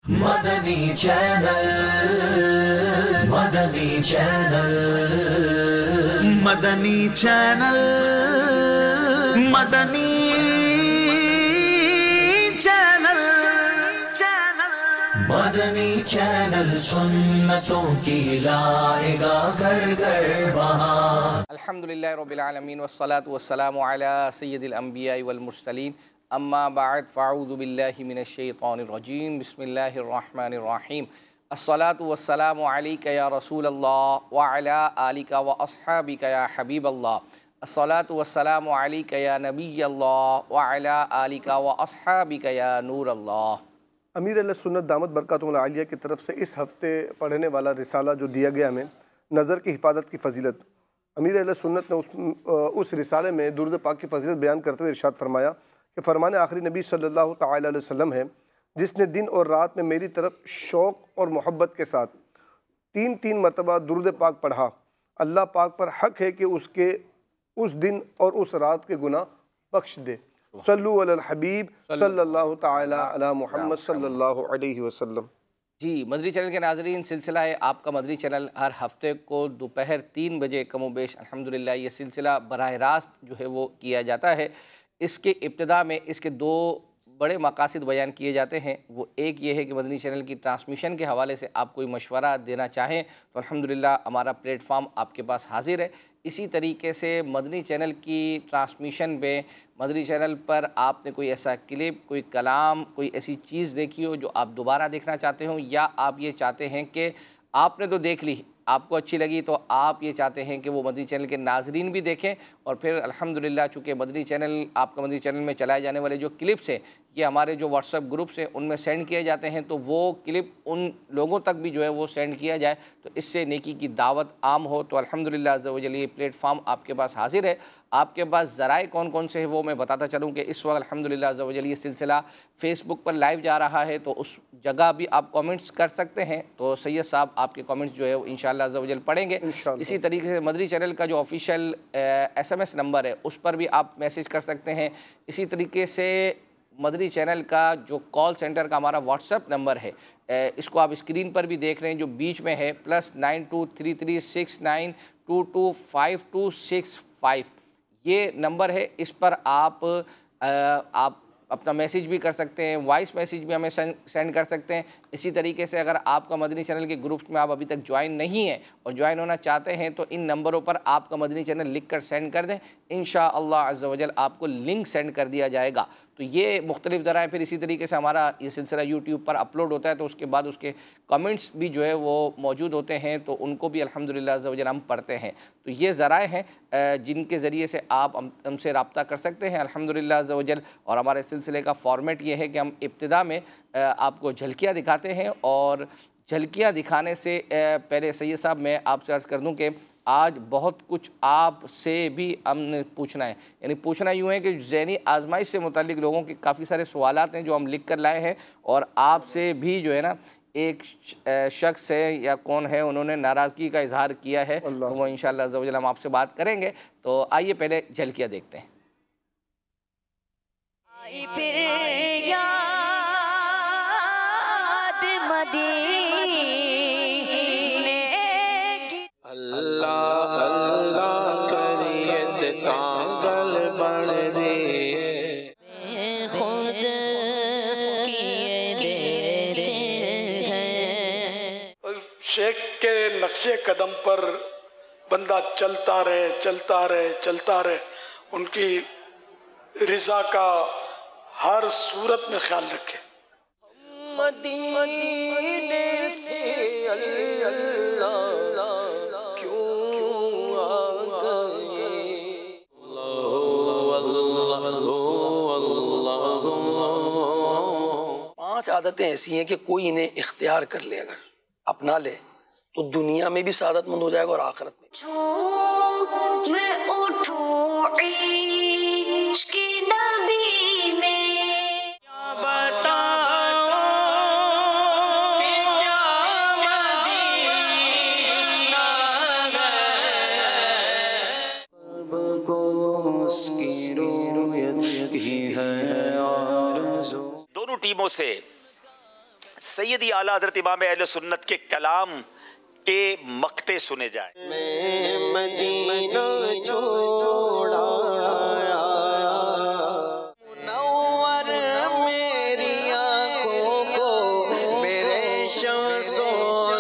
Madani channel, Madani channel, Madani channel, Madani channel, Madani channel सुन्नतों की लाएगा घर घर बहार। अल्हम्दुलिल्लाह रब्बिल आलमीन वस्सलातु वस्सलामु अला सय्यिदिल अंबिया वल मुरसलीन अम्मा बाद फ़अऊज़ु बिल्लाहि मिनश शैतानिर रजीम बिस्मिल्लाहिर रहमानिर रहीम अस्सलातु वस्सलामु अलैका या रसूलल्लाह व अला आलिका व अस्हाबिका या हबीबल्लाह अस्सलातु वस्सलामु अलैका या नबियल्लाह व अला आलिका व अस्हाबिका या नूरल्लाह। अमीर अहले सुन्नत दामत बरकातुहुल आलिया की तरफ से इस हफ़्ते पढ़ने वाला रिसाला जो दिया गया हमें, नज़र की हिफाजत की फ़जीलत। अमीर अहले सुन्नत ने उस रिसाले में दुरूद पाक की फ़जीलत बयान करते हुए इरशाद फरमाया कि फ़रमान आखिरी नबी सल्लल्लाहु तआला अलैहि वसल्लम है, जिसने दिन और रात में मेरी तरफ शौक़ और मोहब्बत के साथ तीन तीन मरतबा दुरूद पाक पढ़ा, अल्लाह पाक पर हक़ है कि उसके उस दिन और उस रात के गुनाह बख्श दे। सल्लु अलल हबीब सल्लल्लाहु तआला अला मुहम्मद सल्लल्लाहु अलैहि वसल्लम। जी, मदनी चैनल के नाज़रीन, सिलसिला है आपका मदनी चैनल। हर हफ्ते को दोपहर 3 बजे कमो बेश अल्हम्दुलिल्लाह ये सिलसिला बराह रास्त जो है वो किया जाता है। इसके इब्तिदा में इसके दो बड़े मकासद बयान किए जाते हैं। वो एक ये है कि मदनी चैनल की ट्रांसमिशन के हवाले से आप कोई मशवरा देना चाहें तो अल्हम्दुलिल्लाह हमारा प्लेटफार्म आपके पास हाजिर है। इसी तरीके से मदनी चैनल की ट्रांसमिशन में मदनी चैनल पर आपने कोई ऐसा क्लिप, कोई कलाम, कोई ऐसी चीज़ देखी हो जो आप दोबारा देखना चाहते हो, या आप ये चाहते हैं कि आपने तो देख ली, आपको अच्छी लगी, तो आप ये चाहते हैं कि वो मदनी चैनल के नाजरीन भी देखें। और फिर अल्हम्दुलिल्लाह चूँकि मदनी चैनल, आपका मदनी चैनल में चलाए जाने वाले जो क्लिप्स हैं ये हमारे जो व्हाट्सएप ग्रुप्स हैं उनमें सेंड किए जाते हैं, तो वो क्लिप उन लोगों तक भी जो है वो सेंड किया जाए तो इससे नेकी की दावत आम हो। तो अल्हम्दुलिल्लाह अज़्ज़ा व जल ये प्लेटफार्म आपके पास हाजिर है। आपके पास ज़राए कौन कौन से हैं वो मैं बताता चलूँ कि इस वक्त अल्हम्दुलिल्लाह अज़्ज़ा व जल ये सिलसिला फ़ेसबुक पर लाइव जा रहा है, तो उस जगह भी आप कमेंट्स कर सकते हैं। तो सैयद साहब आपके कमेंट्स जो है वो इंशाअल्लाह अज़्ज़ा व जल पढ़ेंगे। इसी तरीके से मदनी चैनल का जो ऑफिशियल SMS नंबर है उस पर भी आप मैसेज कर सकते हैं। इसी तरीके से मदनी चैनल का जो कॉल सेंटर का हमारा व्हाट्सएप नंबर है, इसको आप स्क्रीन पर भी देख रहे हैं, जो बीच में है +923369225265 ये नंबर है। इस पर आप अपना मैसेज भी कर सकते हैं, वॉइस मैसेज भी हमें सेंड कर सकते हैं। इसी तरीके से अगर आपका मदनी चैनल के ग्रुप्स में आप अभी तक ज्वाइन नहीं है और ज्वाइन होना चाहते हैं तो इन नंबरों पर आपका मदनी चैनल लिख कर सेंड कर दें, इंशाअल्लाह अज़्ज़ा वजल आपको लिंक सेंड कर दिया जाएगा। तो ये मुख्तलिफ़ ज़राए। फिर इसी तरीके से हमारा ये सिलसिला यूट्यूब पर अपलोड होता है, तो उसके बाद उसके कमेंट्स भी जो है वो मौजूद होते हैं, तो उनको भी अल्हम्दुलिल्लाह अज़्ज़ा वजल हम पढ़ते हैं। तो ये ज़राए हैं जिनके ज़रिए से आप हमसे रब्ता कर सकते हैं अल्हम्दुलिल्लाह अज़्ज़ा वजल। और हमारे सिलसिले का फ़ॉर्मेट ये है कि हम इब्तिदा में आपको झलकियाँ दिखाते हैं, और झलकियाँ दिखाने से पहले सैयद साहब मैं आपसे अर्ज़ कर दूँ कि आज बहुत कुछ आपसे भी हमने पूछना है। यानी पूछना यूँ है कि ज़हनी आजमाइश से मुताल्लिक़ लोगों के काफ़ी सारे सवालात हैं जो हम लिख कर लाए हैं, और आपसे भी जो है ना एक शख्स है या कौन है, उन्होंने नाराज़गी का इजहार किया है, तो वो इंशाअल्लाह अज़्ज़ा वजल हम आपसे बात करेंगे। तो आइए पहले झलकियाँ देखते हैं। अल्लाह अल्लाह करियत कागल बन दे खुद किए देते हैं। शेख के नक्शे कदम पर बंदा चलता रहे, चलता रहे, चलता रहे। उनकी रिज़ा का हर सूरत में ख्याल रखे। मदीने से अल्लाह आदतें ऐसी हैं कि कोई इन्हें इख्तियार कर ले, अगर अपना ले तो दुनिया में भी सादतमंद हो जाएगा और आखिरत में। दोनों टीमों से सैयदी आला हज़रत इमाम अहले सुन्नत के कलाम के मक्ते सुने जाए। मैं मदीना छोड़ा मुनव्वर मेरी आँखों को मेरे शमसो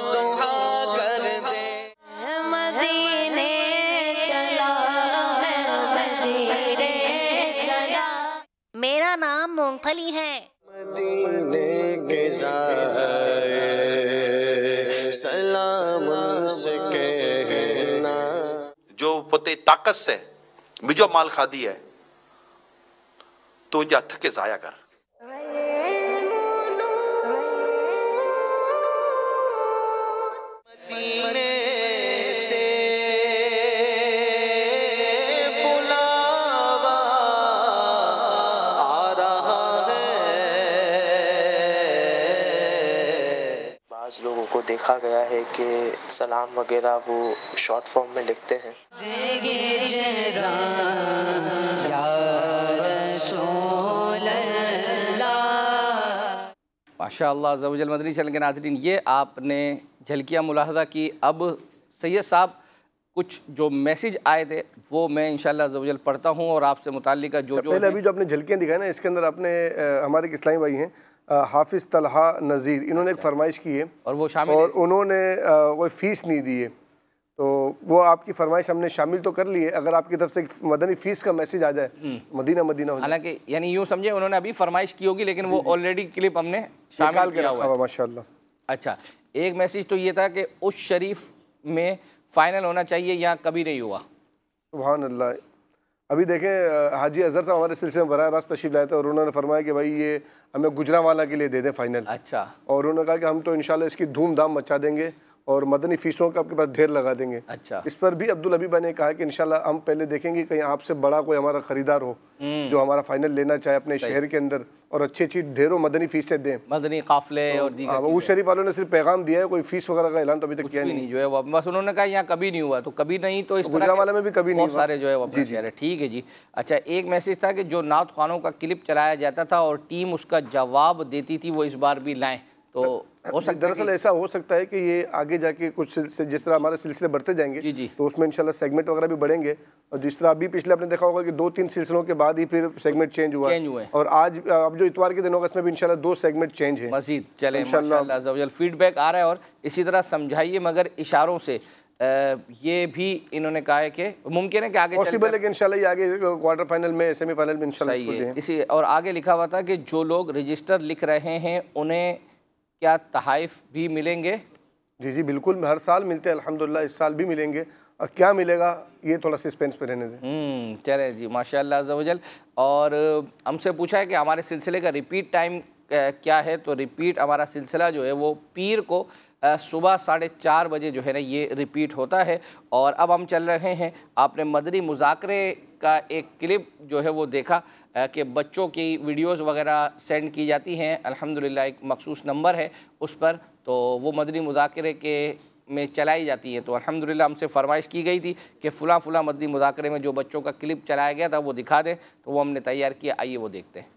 दुहा कर दे। मदीने चला मैं मदीने चला। मेरा नाम मूंगफली है। मदीने के ज़ाए सलाम से कहना। जो पोते ताकत से बिजो माल खादी है तो जा थके जाया कर। मदीने से बुलावा आ रहा है। बाज़ लोगों को देखा गया है कि सलाम वगैरह वो शॉर्ट फॉर्म में लिखते हैं। माशाअल्लाह ज़वजल मदनी चैनल के नाज़रीन, ये आपने झलकियाँ मुलाहज़ा की। अब सैयद साहब कुछ जो मैसेज आए थे वो मैं इंशाअल्लाह ज़वजल पढ़ता हूँ और आपसे मुताल्लिक़ जो पहले अभी जो आपने झलकियाँ दिखाई ना, इसके अंदर आपने हमारे एक इस्लामी भाई हैं हाफिज़ तलहा नज़ीर, इन्होंने एक फरमाइश की है और वो शामिल और उन्होंने कोई फ़ीस नहीं दी है, तो वो आपकी फरमाइश हमने शामिल तो कर ली है। अगर आपकी तरफ से मदनी फ़ीस का मैसेज आ जाए मदीना मदीना हो जाए। हालांकि यानी यूँ समझे उन्होंने अभी फरमाइश की होगी, लेकिन वो ऑलरेडी क्लिप हमने शामिल किया हुआ है। माशाअल्लाह। अच्छा, एक मैसेज तो ये था कि उस शरीफ में फ़ाइनल होना चाहिए, यहाँ कभी नहीं हुआ। सुभान अल्लाह। अभी देखें हाजी अज़हर साहब हमारे सिलसिले में बराह रास्त तशरीफ़ लाए थे और उन्होंने फरमाया कि भाई ये हमें गुजरांवाला के लिए दे दें फ़ाइनल। अच्छा। और उन्होंने कहा कि हम तो इंशाल्लाह इसकी धूमधाम मचा देंगे और मदनी फ़ीसों का आपके पास ढेर लगा देंगे। अच्छा। इस पर भी अब्दुल हबीब भाई ने कहा कि इंशाल्लाह हम पहले देखेंगे कहीं आपसे बड़ा कोई हमारा ख़रीदार हो जो हमारा फ़ाइनल लेना चाहे अपने शहर के अंदर और अच्छी अच्छी ढेरों मदनी फ़ीसें दें, मदनी काफ़िले और दीगर। वो शरीफ वालों ने सिर्फ पैगाम दिया है, कोई फ़ीस वगैरह का ऐलान तो अभी तक किया नहीं जो है वो बस उन्होंने कहा यहाँ कभी नहीं हुआ, तो कभी नहीं तो इस गुजरांवाला में भी कभी नहीं बहुत सारे जो है वो अपना शहर है। ठीक है जी। अच्छा, एक मैसेज था कि जो नात खानों का क्लिप चलाया जाता था और टीम उसका जवाब देती थी, वो इस बार भी लाएँ तो हो सकता है। दरअसल ऐसा हो सकता है कि ये आगे जाके कुछ सिलसिले जिस तरह हमारे सिलसिले बढ़ते जाएंगे जी। तो उसमें इंशाल्लाह सेगमेंट वगैरह भी बढ़ेंगे। और जिस तरह अभी पिछले आपने देखा होगा कि 2-3 सिलसिलों के बाद ही फिर सेगमेंट चेंज हुआ और आज अब जो इतवार के दिन होगा इसमें भी इंशाल्लाह 2 सेगमेंट चेंज है मज़ीद। चले माशाअल्लाह फीडबैक आ रहा है और इसी तरह समझाइए मगर इशारों से। ये भी इन्होंने कहा है कि मुमकिन है कि आगे पॉसिबल है कि इंशाल्लाह ये आगे क्वार्टर फाइनल में सेमीफाइनल में इंशाल्लाह इसी। और आगे लिखा हुआ था कि जो लोग रजिस्टर लिख रहे हैं उन्हें क्या तहाइफ भी मिलेंगे? जी जी बिल्कुल, हर साल मिलते हैं अल्हम्दुलिल्लाह, इस साल भी मिलेंगे। और क्या मिलेगा ये थोड़ा सस्पेंस पे रहने दें। चलें जी, माशाअल्लाह अज़्ज़ा-वजल। और हमसे पूछा है कि हमारे सिलसिले का रिपीट टाइम क्या है, तो रिपीट हमारा सिलसिला जो है वो पीर को सुबह 4:30 बजे जो है ना ये रिपीट होता है। और अब हम चल रहे हैं, आपने मदनी मुज़ाकरे का एक क्लिप जो है वो देखा कि बच्चों की वीडियोस वगैरह सेंड की जाती हैं, अल्हम्दुलिल्लाह एक मखसूस नंबर है उस पर, तो वो मदनी मुज़ाकरे के में चलाई जाती हैं। तो अल्हम्दुलिल्लाह हमसे फरमाइश की गई थी कि फ़ुला मदनी मुज़ाकरे में जो बच्चों का क्लिप चलाया गया था वो दिखा दें, तो वो हमने तैयार किया। आइए वो देखते हैं।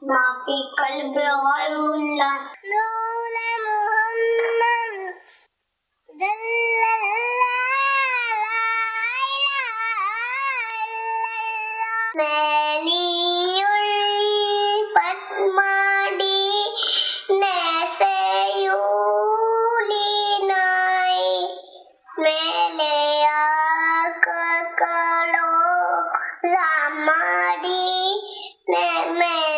माफी कल्ब गैरुल्लाह नूर मोहम्मद मैली उल्फत माडी नैसे यूली नाई मेले आक करो रामाडी ने में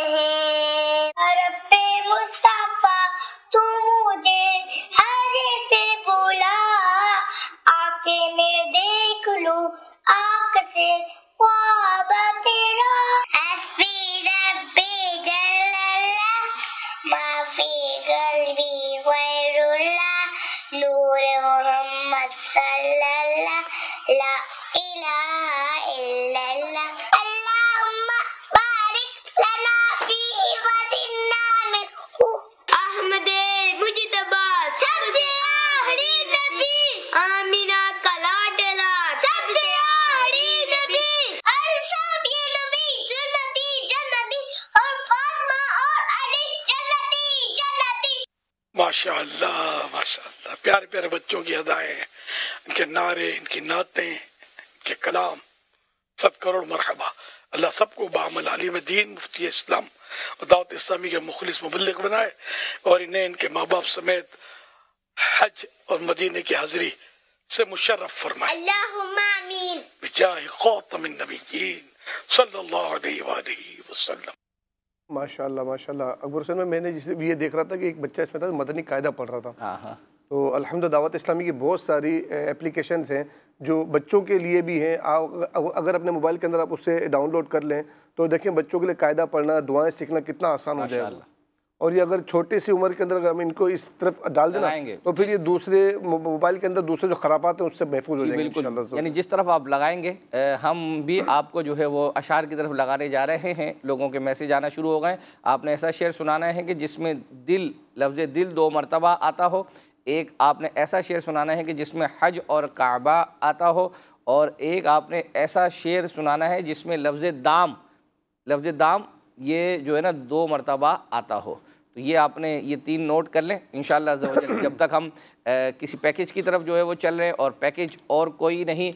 अरब पे मुस्तफा सल्लल्लाह ला इलाहा इल्लल्लाह अल्लाहुम्मा बारिक लना फी वदिना मिनहु अहमद मुजतबा सबसे आखिरी नबी आमीना का लाडला सबसे आखिरी नबी और सब ये नबी जन्नती जन्नती और फातिमा और अली जन्नती जन्नती। माशाअल्लाह माशाअल्लाह, प्यारे प्यारे बच्चों की अदाएं, इनके नारे, इनकी नातें, इनके कलाम, 7 करोड़ मरहबा। अल्लाह सबको बामल आलिम दीन, मुफ्ती इस्लाम और दावत इस्लामी के मुखलिस मुबल्लिग बनाए और इन्हें इनके माँ बाप समेत हज और मदीने की हाजिरी से मुशर्रफ फरमाए। अल्लाहुम्मा आमीन। बिजाह खातमिन नबिय्यीन सल्लल्लाहु अलैहि वसल्लम। माशाल्लाह माशाल्लाह। अकबर हुसैन में मैंने जिसे ये देख रहा था कि एक बच्चा इसमें था मदनी कायदा पढ़ रहा था। तो अल्हम्दुलिल्लाह दावत इस्लामी की बहुत सारी एप्लीकेशंस हैं जो बच्चों के लिए भी हैं। अगर अपने मोबाइल के अंदर आप उससे डाउनलोड कर लें तो देखें बच्चों के लिए कायदा पढ़ना, दुआएं सीखना कितना आसान हो जाएगा। और ये अगर छोटी सी उम्र के अंदर अगर हम इनको इस तरफ डाल देना तो फिर ये दूसरे मोबाइल के अंदर दूसरे जो खराबात हैं उससे महफूज हो जाएंगे इंशाअल्लाह। यानी जिस तरफ आप लगाएंगे हम भी आपको जो है वो अशार की तरफ लगाने जा रहे हैं। लोगों के मैसेज आना शुरू हो गए। आपने ऐसा शेर सुनाना है कि जिसमें दिल, लफ्ज़ दिल 2 मरतबा आता हो। एक आपने ऐसा शेर सुनाना है कि जिसमें हज और काबा आता हो। और एक आपने ऐसा शेर सुनाना है जिसमें लफ्ज़ दाम ये जो है ना 2 मरतबा आता हो। तो ये आपने ये 3 नोट कर लें इंशाअल्लाह अज़्ज़ा जब तक हम किसी पैकेज की तरफ जो है वो चल रहे हैं। और पैकेज और कोई नहीं,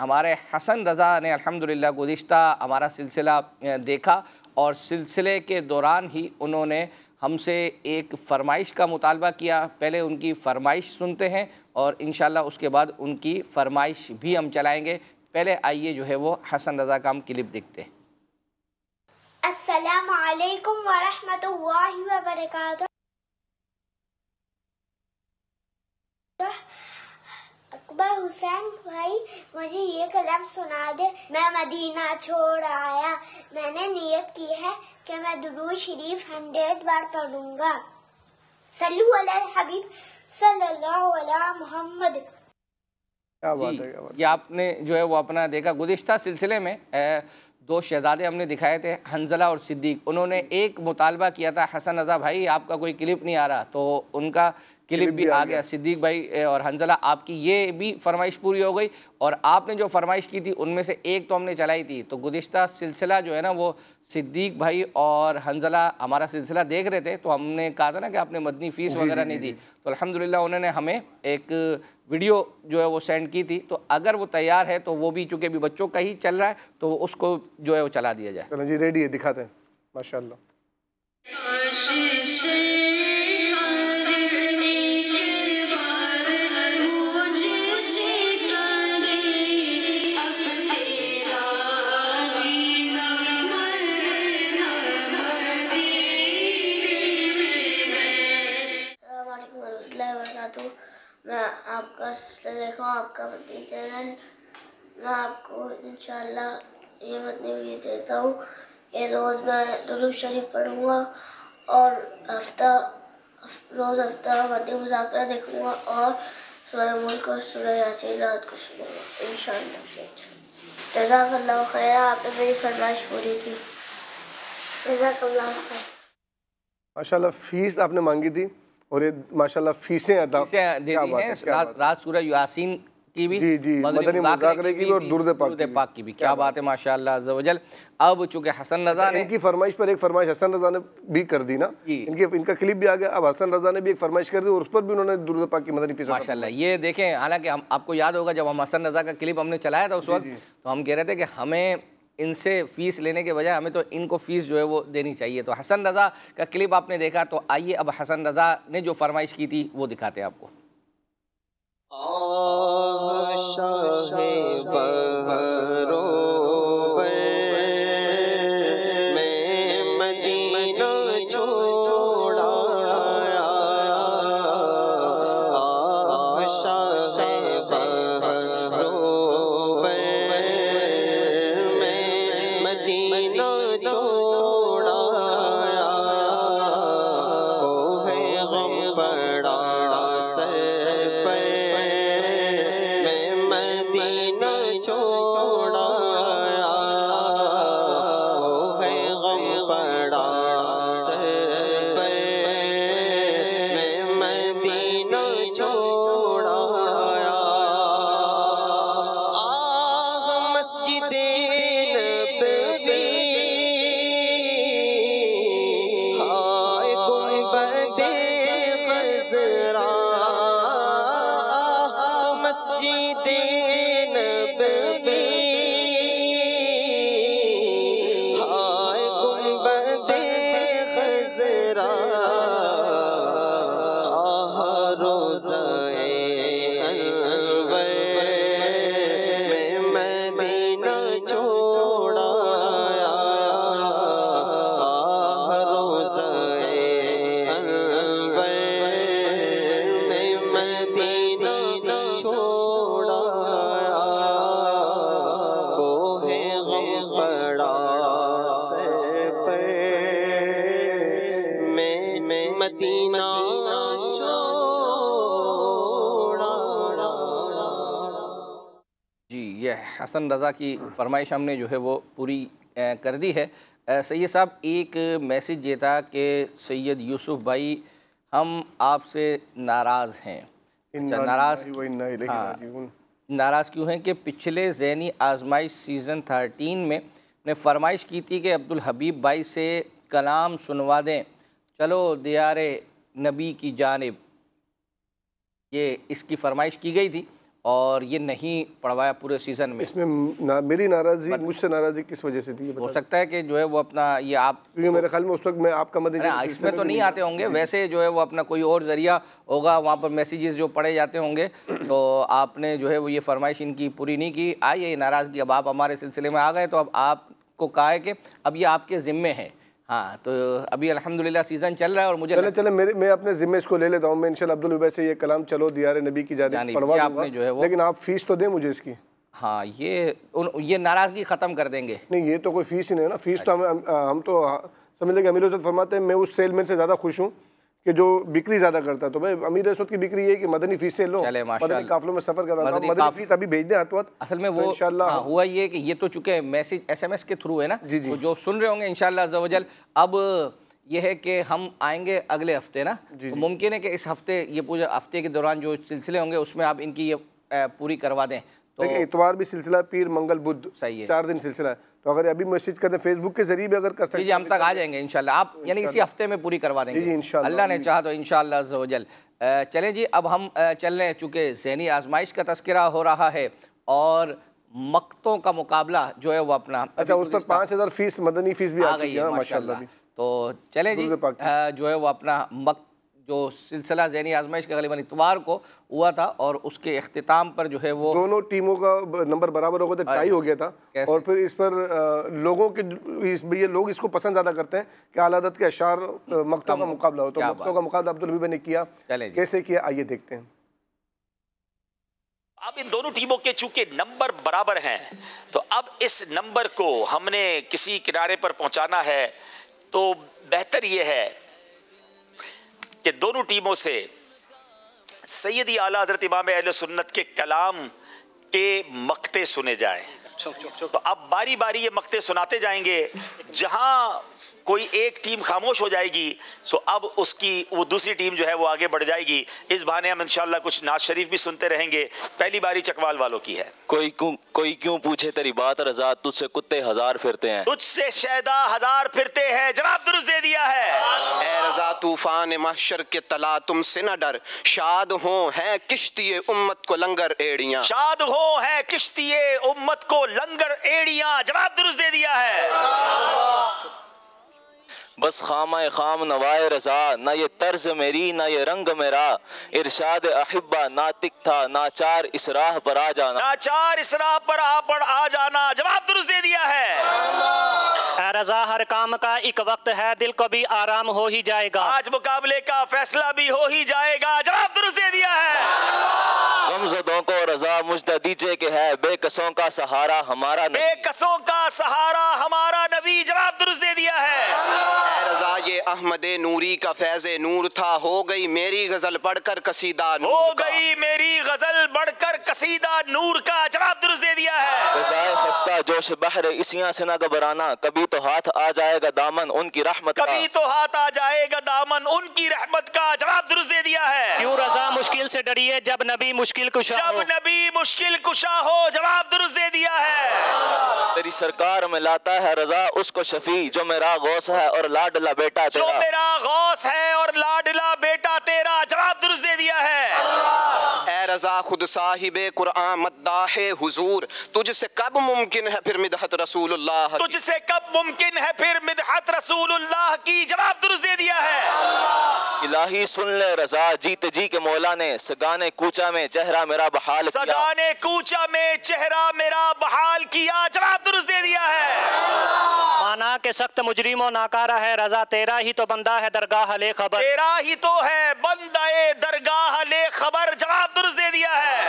हमारे हसन रज़ा ने अल्हम्दुलिल्लाह गुज़िश्ता हमारा सिलसिला देखा और सिलसिले के दौरान ही उन्होंने हमसे एक फ़रमाइश का मुतालबा किया। पहले उनकी फ़रमाइश सुनते हैं और इंशाअल्लाह उसके बाद उनकी फ़रमाइश भी हम चलाएँगे। पहले आइए जो है वो हसन रज़ा का हम क्लिप देखते हैं। अस्सलामु अलैकुम व रहमतुल्लाहि व बरकातुहू। अकबर हुसैन भाई मुझे ये कलाम सुना दे। मैं मदीना छोड़ आया, मैंने नियत की है कि मैं दुरूद शरीफ 100 बार पढ़ूंगा। सल्लु अलल हबीब सल्लल्लाहु अलैहि मुहम्मद। क्या बात है, क्या बात है। ये आपने जो है वो अपना देखा। गुज़िश्ता सिलसिले में 2 शहज़ादे हमने दिखाए थे, हंज़ला और सिद्दीक। उन्होंने एक मुतालबा किया था, हसन रज़ा भाई आपका कोई क्लिप नहीं आ रहा, तो उनका क्लिप भी आ गया। सिद्दीक भाई और हंज़ला आपकी ये भी फरमाइश पूरी हो गई। और आपने जो फरमाइश की थी उनमें से एक तो हमने चलाई थी। तो गुज़िश्ता सिलसिला जो है ना वो सिद्दीक भाई और हंज़ला हमारा सिलसिला देख रहे थे। तो हमने कहा था ना कि आपने मदनी फ़ीस वगैरह नहीं दी। तो अल्हम्दुलिल्लाह उन्होंने हमें एक वीडियो जो है वो सेंड की थी। तो अगर वो तैयार है तो वो भी, चूँकि अभी बच्चों का ही चल रहा है, तो उसको जो है वो चला दिया जाए। चलो जी, रेडी है, दिखाते हैं। माशाल्लाह। मैं आपका देखा हूँ, आपका मदनी चैनल। मैं आपको इंशाल्लाह ये मदनी वीडियो देता हूँ कि रोज़ मैं दुरूद शरीफ पढ़ूँगा और रोज़ हफ्ता मदनी मुज़ाकरा देखूँगा और सूरह मुल्क और सूरह यासीन रात को सुनूँगा इंशाल्लाह से। जज़ाकल्लाहु खैर, आपने मेरी फरमाइश पूरी की। जज़ाकल्लाहु खैर। माशाल्लाह फ़ीस आपने मांगी थी और ये माशाल्लाह फ़ीसें अदा दे दी हैं। रात सूरह यासीन की भी, जी मदनी मुज़ाकरे की भी और दुरूद पाक की भी। क्या बात है माशाअल्लाह अज़्ज़ा वजल। अब चूँकि हसन रज़ा ने इनकी फरमाइश पर एक फरमाइश हसन रज़ा ने भी कर दी ना, इनका क्लिप भी आ गया। अब हसन रज़ा ने भी एक फरमाइश कर दी और उस पर भी उन्होंने दुरूद पाक की मदनी फ़ीस माशाअल्लाह। ये देखें, हालांकि हम आपको याद होगा जब हम हसन रज़ा का क्लिप हमने चलाया था उस वक्त, तो हम कह रहे थे कि हमें इनसे फ़ीस लेने के बजाय हमें तो इनको फ़ीस जो है वो देनी चाहिए। तो हसन रज़ा का क्लिप आपने देखा। तो आइए अब हसन रज़ा ने जो फरमाइश की थी वो दिखाते हैं आपको। रोज़े अनवर में मदीना छोड़ाया, रोज़े अनवर में मदीना छोड़ाया, कोहे गम पड़ा सर पर मैं मदीना जी, ये हसन रज़ा की फरमाइश हमने जो है वो पूरी कर दी है। सैयद साहब, एक मैसेज ये था कि सैयद यूसुफ भाई हम आपसे नाराज़ हैं। अच्छा, नाराज़ क्यों हैं कि पिछले ज़हनी आजमाइश सीज़न 13 में ने फरमाइश की थी कि अब्दुल हबीब भाई से कलाम सुनवा दें, चलो दियारे नबी की जानिब, ये इसकी फरमाइश की गई थी और ये नहीं पढ़वाया पूरे सीज़न में। इसमें मेरी नाराज़गी, मुझसे नाराज़गी किस वजह से थी? हो सकता है कि जो है वो अपना ये आप, क्योंकि मेरे ख्याल में उस वक्त मैं आपका मदद इसमें तो नहीं आते होंगे, वैसे जो है वो अपना कोई और ज़रिया होगा, वहाँ पर मैसेजेस जो पढ़े जाते होंगे, तो आपने जो है वो ये फरमाइश इनकी पूरी नहीं की। आई है नाराज़गी, अब आप हमारे सिलसिले में आ गए तो अब आपको कहा है कि अब ये आपके ज़िम्मे है। हाँ, तो अभी अल्हम्दुलिल्लाह सीज़न चल रहा है और मुझे चले मैं अपने ज़िम्मे इसको ले लेता हूँ। मैं इंशाल्लाह अब्दुल हबीब से ये कलाम चलो दियारे नबी की जानिब पढ़वा दूँगा, जो है वो, लेकिन आप फ़ीस तो दें मुझे इसकी। हाँ, ये नाराज़गी ख़त्म कर देंगे। नहीं, ये तो कोई फ़ीस ही नहीं है ना। फ़ीस तो हम तो समझ लें कि अमीर उस्ताद फरमाते हैं मैं उस सेलमैन से ज़्यादा खुश हूँ कि जो बिक्री ज़्यादा करता है। तो भाई अमीर उस्ताद की बिक्री ये है कि मदनी फ़ीस से लो, मदनी काफ़िलों में सफ़र करवाना, मदनी फ़ीस अभी भेज दें हाथों हाथ। असल में वो इंशाल्लाह हुआ ये कि ये तो चूँकि मैसेज SMS के थ्रू है ना, तो जो सुन रहे होंगे इंशाल्लाह अज़्ज़ा वजल, अब ये है कि हम आएंगे अगले हफ्ते ना, तो मुमकिन है कि इस हफ्ते, ये पूरे हफ्ते के दौरान जो सिलसिले होंगे उसमें आप इनकी ये पूरी करवा दें। तो इतवार भी सिलसिला, पीर मंगल बुध, सही है, 4 दिन सिलसिला है। तो अगर अभी मैसेज कर दें फेसबुक के जरिए भी अगर कर सकते हैं, हम तक आ जाएंगे इंशाल्लाह। आप यानी इसी हफ्ते में पूरी करवा देंगे जी इंशाल्लाह, अल्लाह ने चाहा तो इंशाल्लाह अज़्ज़ा वजल। चलें जी, अब हम चल रहे हैं, चूँकि ज़हनी आजमाइश का तज़किरा हो रहा है और मक्तों का मुकाबला जो है वो अपना, अच्छा उस पर 5000 फ़ीस मदनी फ़ीस भी आ गई है माशाल्लाह। तो चलें जी, जो है वो अपना जो सिलसिला ज़हनी आजमाइश का गलीबन इतवार को हुआ था और उसके अख्तिताम पर जो है वो दोनों टीमों का नंबर बराबर हो गया था, टाई हो गया था। और फिर इस पर लोगों के ये लोग इसको पसंद ज़्यादा करते हैं कि आलादत के अशार मक्तों का मुकाबला हो। तो मक्तों का मुकाबला अब्दुल हबीब ने किया, कैसे किया आइए देखते हैं। अब इन दोनों टीमों के चूंकि नंबर बराबर हैं, तो अब इस नंबर को हमने किसी किनारे पर पहुंचाना है, तो बेहतर यह है कि दोनों टीमों से सैयदी आला हज़रत इमाम अहले सुन्नत के कलाम के मक्ते सुने जाएं। तो अब बारी बारी ये मक्ते सुनाते जाएंगे। जहां कोई एक टीम खामोश हो जाएगी तो अब उसकी वो दूसरी टीम जो है वो आगे बढ़ जाएगी। इस बहाने हम इंशाल्लाह कुछ नाज शरीफ भी सुनते रहेंगे। पहली बारी चकवाल वालों की है। कोई क्यों पूछे तेरी बात रज़ा, तुझसे कुत्ते 1000 फिरते हैं, तुझसे शैदा 1000 फिरते हैं, जवाब दुरुस्त दे दिया है। ए रज़ा तूफान महशर के तला तुमसे न डर, शाद हो है किश्तिए उम्मत को लंगर एड़ियां, शाद हो है किश्तिए उम्मत को लंगर एड़ियां, जवाब दुरुस्त दे दिया है। बस खामा खाम नवाए रज़ा, ना ये तर्ज मेरी ना ये रंग मेरा, इरशाद अहिब्बा नातिक था, नाचार इस राह पर आ जाना, नाचार इस राह पर आ जाना, जवाब दुरुस्त दे दिया है। रज़ा हर काम का एक वक्त है, दिल को भी आराम हो ही जाएगा, आज मुकाबले का फैसला भी हो ही जाएगा, जवाब दुरुस्त दे दिया है। गमज़दों को रज़ा मुझदा दीजिए कि है बेकसों का सहारा हमारा नबी, बेकसों का सहारा हमारा नबी, जवाब दुरुस्त दे दिया है। रज़ा ये अहमदे नूरी का फैज़े नूर था, हो गई मेरी गजल बढ़कर कसीदा नूर, हो गई मेरी गजल बढ़कर कसीदा नूर का, जवाब दुरुस्त दे दिया है। रज़ाए खस्ता जोश बहरे इसियां से न घबराना, कभी तो हाथ आ जाएगा दामन उनकी रहमत का, कभी तो हाथ आ जाएगा दामन उनकी रहमत का, जवाब दुरुस्त दे दिया है। क्यों रज़ा मुश्किल से डरिए जब नबी मुश्किल कुशा हो, जब नबी मुश्किल कुशा हो, जवाब दुरुस्त दे दिया है। तेरी सरकार में लाता है रज़ा उसको शफी, जो मेरा गौस है और लाडला बेटा तेरा, जो मेरा गौस है और लाडला बेटा तेरा, जवाब दुरुस्त दे दिया है। ए रज़ा खुद साहिबे कुरआन मद्दाहे हुजूर, तुझसे कब मुमकिन है फिर मिदहत रसूलुल्लाह, तुझसे कब मुमकिन है फिर मिदहत रसूलुल्लाह की, जवाब दुरुस्त दे दिया है। इलाही सुन ले रजा, जीत जी के मौला ने सगाने कूचा में चेहरा मेरा बहाल किया, सगाने कूचा में चेहरा मेरा बहाल किया, जवाब दुरुस्त दे दिया है। माना के सख्त मुजरिम और नाकारा है रजा, तेरा ही तो बंदा है दरगाह ले खबर, तेरा ही तो है बंदाए दरगाह ले खबर, जवाब दुरुस्त दे दिया है।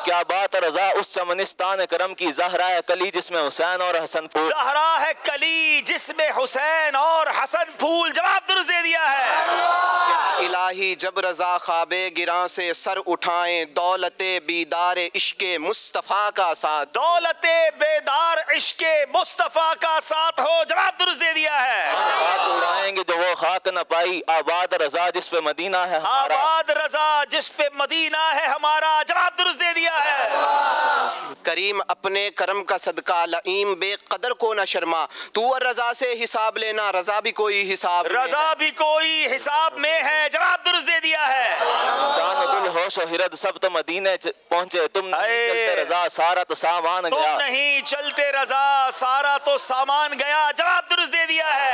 क्या बात रजा उस चमनिस्तान करम की, ज़हरा है कली जिसमें हुसैन और हसन फूल, ज़हरा है कली जिसमें हुसैन और हसन फूल, जवाब दुरुस्त दे दिया है। इलाही जब रजा ख्वाबे गिरां से सर उठाएं, दौलते बीदार इश्के मुस्तफ़ा का साथ, दौलते बेदार इश्के मुस्तफ़ा का साथ हो, जवाब दुरुस्त दे दिया है। बात उड़ाएंगे जो वो खाक न पाई, आबाद रजा जिस पे मदीना है हमारा, आबाद रजा जिस पे मदीना है हमारा, जवाब दुरुस्त दे दिया है। करीम अपने करम का सदका लईम बेकदर को न शर्मा, तू और रजा से हिसाब लेना, रजा भी कोई हिसाब, रजा भी कोई हिसाब में है, जवाब दुरुस्त दे दिया है। जान दिल होश और हिरद सब तो मदीने पहुंचे, तुम नहीं चलते रजा सारा तो सामान गया, तुम नहीं चलते रजा सारा तो सामान गया, जवाब दुरुस्त दे दिया है।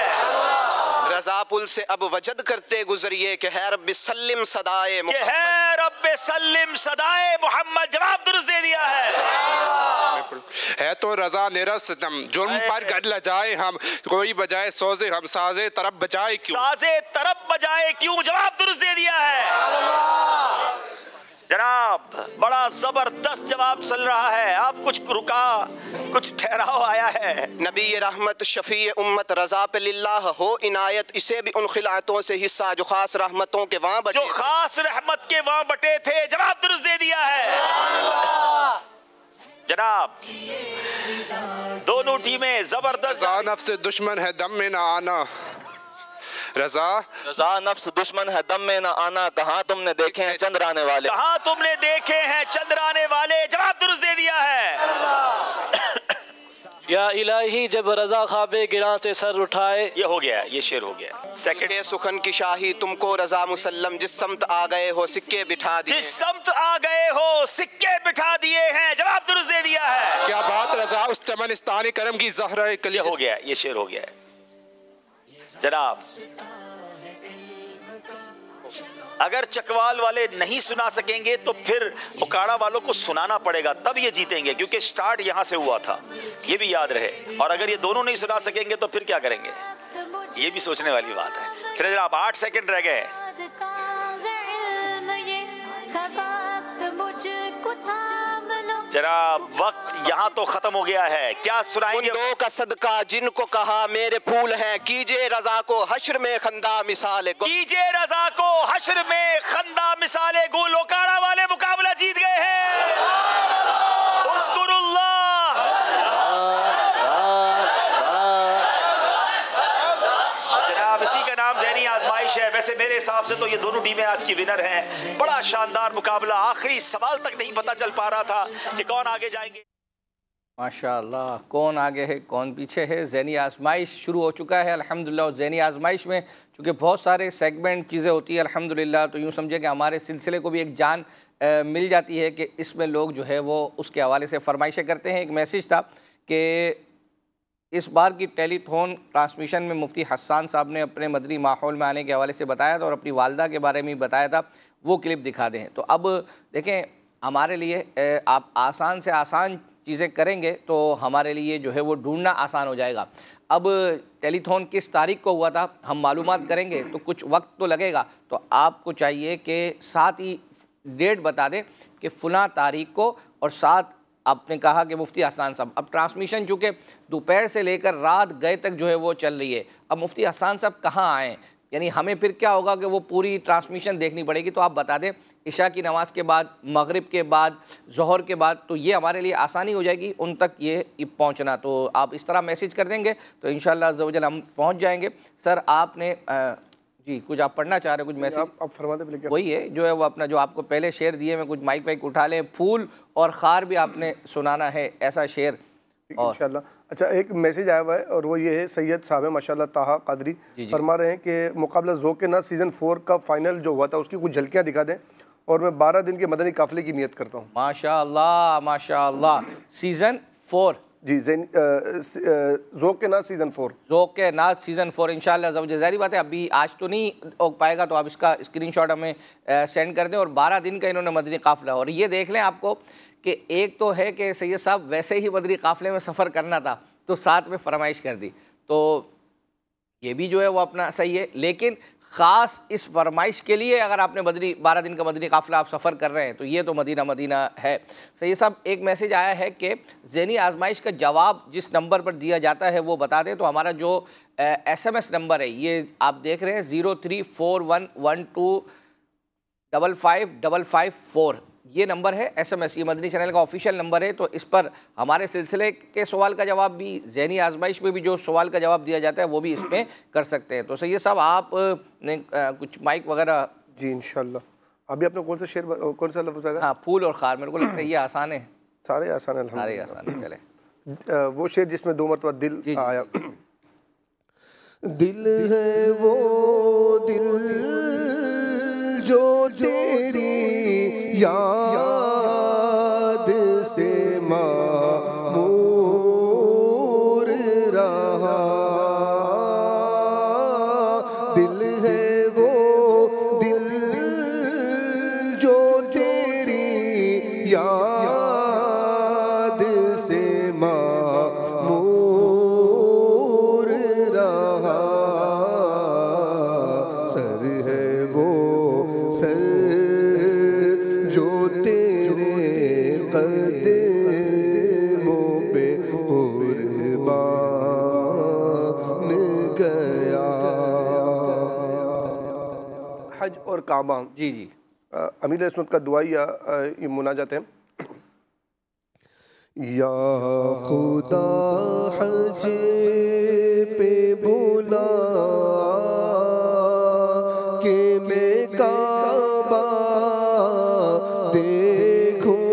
रजा पुल से अब वजद करते गुजरिए कि है रब्बे सल्लिम सदाए, कि है रब्बे सल्लिम सदाए मोहम्मद, जवाब दुरुस्त दे दिया है तो रजा निरस्तम, जुर्म पर गड लजाए हम, कोई बजाए सोजे हम साजे तरफ बजाए क्यों, साजे तरफ बजाए क्यों, जवाब दुरुस्त दे दिया है। जनाब बड़ा जबरदस्त जवाब चल रहा है, आप कुछ रुका, कुछ ठहराव आया है। नबी रहमत शफी उम्मत रजा पे लिल्लाह हो इनायत, इसे भी उन खिलातों से हिस्सा जो खास रहमतों के वहाँ बटे, जो खास रहमत के वहाँ बटे थे, जवाब दुरुस्त दे दिया है। जनाब दोनों टीमें जबरदस्त। नफ्स दुश्मन है दम में ना आना, रजा नफ्स दुश्मन है दम में न आना, कहाँ तुमने देखे हैं चंद्राने वाले, कहाँ तुमने देखे हैं चंद्राने वाले, जवाब दुरुस्त दे दिया है। या इलाही जब रजा ख्वाबे गिरां से सर उठाए, ये हो गया, ये शेर हो गया। सेकंड सुखन की शाही तुमको रजा मुसल्लम, जिस समत आ गए हो सिक्के बिठा दिए, जिस समत आ गए हो सिक्के बिठा दिए हैं, जवाब दुरुस्त दे दिया है। क्या बात रजा उस चमनिस्तानी करम की, ज़हरा कली, हो गया, ये शेर हो गया। जनाब अगर चकवाल वाले नहीं सुना सकेंगे तो फिर उकाड़ा वालों को सुनाना पड़ेगा, तब ये जीतेंगे, क्योंकि स्टार्ट यहां से हुआ था, ये भी याद रहे। और अगर ये दोनों नहीं सुना सकेंगे तो फिर क्या करेंगे, ये भी सोचने वाली बात है। चलिए जनाब 8 सेकंड रह गए। जनाब वक्त यहाँ तो खत्म हो गया है, क्या सुनाएंगे? उन दो का सदका जिनको कहा मेरे फूल हैं, कीजिए रजा को हश्र में खंदा मिसाले, कीजिए रजा को हश्र में खंदा मिसाले गुल। ओकाड़ा वाले मुकाबला जीत गए हैं। जनाब इसी का नाम ज़हनी आजमाइश है। वैसे मेरे हिसाब से तो ये दोनों टीमें आज की विनर हैं। बड़ा शानदार मुकाबला, आखिरी सवाल तक नहीं पता चल पा रहा था कि कौन आगे जाएंगे। माशाअल्लाह, कौन आगे है कौन पीछे है। ज़हनी आजमाइश शुरू हो चुका है अल्हम्दुलिल्लाह। और ज़हनी आजमाइश में चूँकि बहुत सारे सेगमेंट चीज़ें होती है अल्हम्दुलिल्लाह, तो यूँ समझे कि हमारे सिलसिले को भी एक जान मिल जाती है कि इसमें लोग जो है वो उसके हवाले से फरमाइशें करते हैं। एक मैसेज था कि इस बार की टेलीथॉन ट्रांसमिशन में मुफ्ती हसन साहब ने अपने मदनी माहौल में आने के हवाले से बताया था और अपनी वालदा के बारे में बताया था, वो क्लिप दिखा दें। तो अब देखें, हमारे लिए आप आसान से आसान चीज़ें करेंगे तो हमारे लिए जो है वो ढूंढना आसान हो जाएगा। अब टेलीथॉन किस तारीख को हुआ था हम मालूमात करेंगे तो कुछ वक्त तो लगेगा, तो आपको चाहिए कि साथ ही डेट बता दें कि फ़लाँ तारीख को, और साथ आपने कहा कि मुफ्ती हसन साहब। अब ट्रांसमिशन चूँकि दोपहर से लेकर रात गए तक जो है वो चल रही है, अब मुफ्ती हसन साहब कहाँ आएँ, यानी हमें फिर क्या होगा कि वो पूरी ट्रांसमिशन देखनी पड़ेगी। तो आप बता दें इशा की नमाज़ के बाद, मगरिब के बाद, ज़ोहर के बाद, तो ये हमारे लिए आसानी हो जाएगी उन तक ये पहुंचना। तो आप इस तरह मैसेज कर देंगे तो इंशाअल्लाह अज़्ज़ा वजल हम पहुंच जाएंगे। सर आपने जी कुछ आप पढ़ना चाह रहे हो, कुछ मैसेज आप फरमाते पहले। वही है जो है वो अपना जो आपको पहले शेर दिए में कुछ माइक वाइक उठा लें, फूल और खार भी आपने सुनाना है ऐसा शेर इंशाअल्लाह। अच्छा, एक मैसेज आया हुआ है और वो ये है, सैयद साहब माशाल्लाह ताहा कादरी फरमा रहे हैं कि मुकाबला ज़ौक़-ए-नज़्र सीज़न 4 का फाइनल जो हुआ था उसकी कुछ झलकियाँ दिखा दें और मैं 12 दिन के मदनी काफ़िले की नियत करता हूँ। माशाअल्लाह माशाअल्लाह। सीज़न 4 जी, ज़ोक़ के नाज़ सीज़न 4, ज़ोक़ के नाज़ सीज़न 4 इंशाअल्लाह। ज़रूर ज़ाहिर बात है अभी आज तो नहीं हो पाएगा, तो आप इसका स्क्रीनशॉट हमें सेंड कर दें। और 12 दिन का इन्होंने मदनी काफ़िला, और ये देख लें आपको कि एक तो है कि सैयद साहब वैसे ही मदनी काफ़िले में सफ़र करना था तो साथ में फरमाइश कर दी, तो ये भी जो है वो अपना सही है। लेकिन ख़ास इस फरमाइश के लिए अगर आपने 12 दिन का मदनी काफ़िला आप सफ़र कर रहे हैं तो ये तो मदीना मदीना है। सही साहब, एक मैसेज आया है कि ज़हनी आजमाइश का जवाब जिस नंबर पर दिया जाता है वो बता दें। तो हमारा जो SMS नंबर है ये आप देख रहे हैं 034112555554, ये नंबर है SMS, ये मदनी चैनल का ऑफिशियल नंबर है। तो इस पर हमारे सिलसिले के सवाल का जवाब भी, ज़हनी आजमाइश में भी जो सवाल का जवाब दिया जाता है वो भी इसमें कर सकते हैं। तो सही साहब आप ने कुछ माइक वगैरह। जी इंशाल्लाह। अभी आपने कौन सा शेर, कौन सा लफ्ज़ बताया? हाँ, फूल और खार। मेरे को लगता है ये आसान है, सारे आसान है, सारे आसान है। चले वो शेर जिसमें 2 मरतबा दिल आया। दिल है वो दिल जो तेरी याद से मामूर रहा, दिल है वो दिल जो तेरी याद से मामूर रहा, सर है वो सर जो तेरे कदमों पे कुर्बान गया। हज और काबा। जी जी। अमीर सुन्नत का दुआया ये मुनाजात है। या खुदा हज पे बुला के मैं काबा देखूं,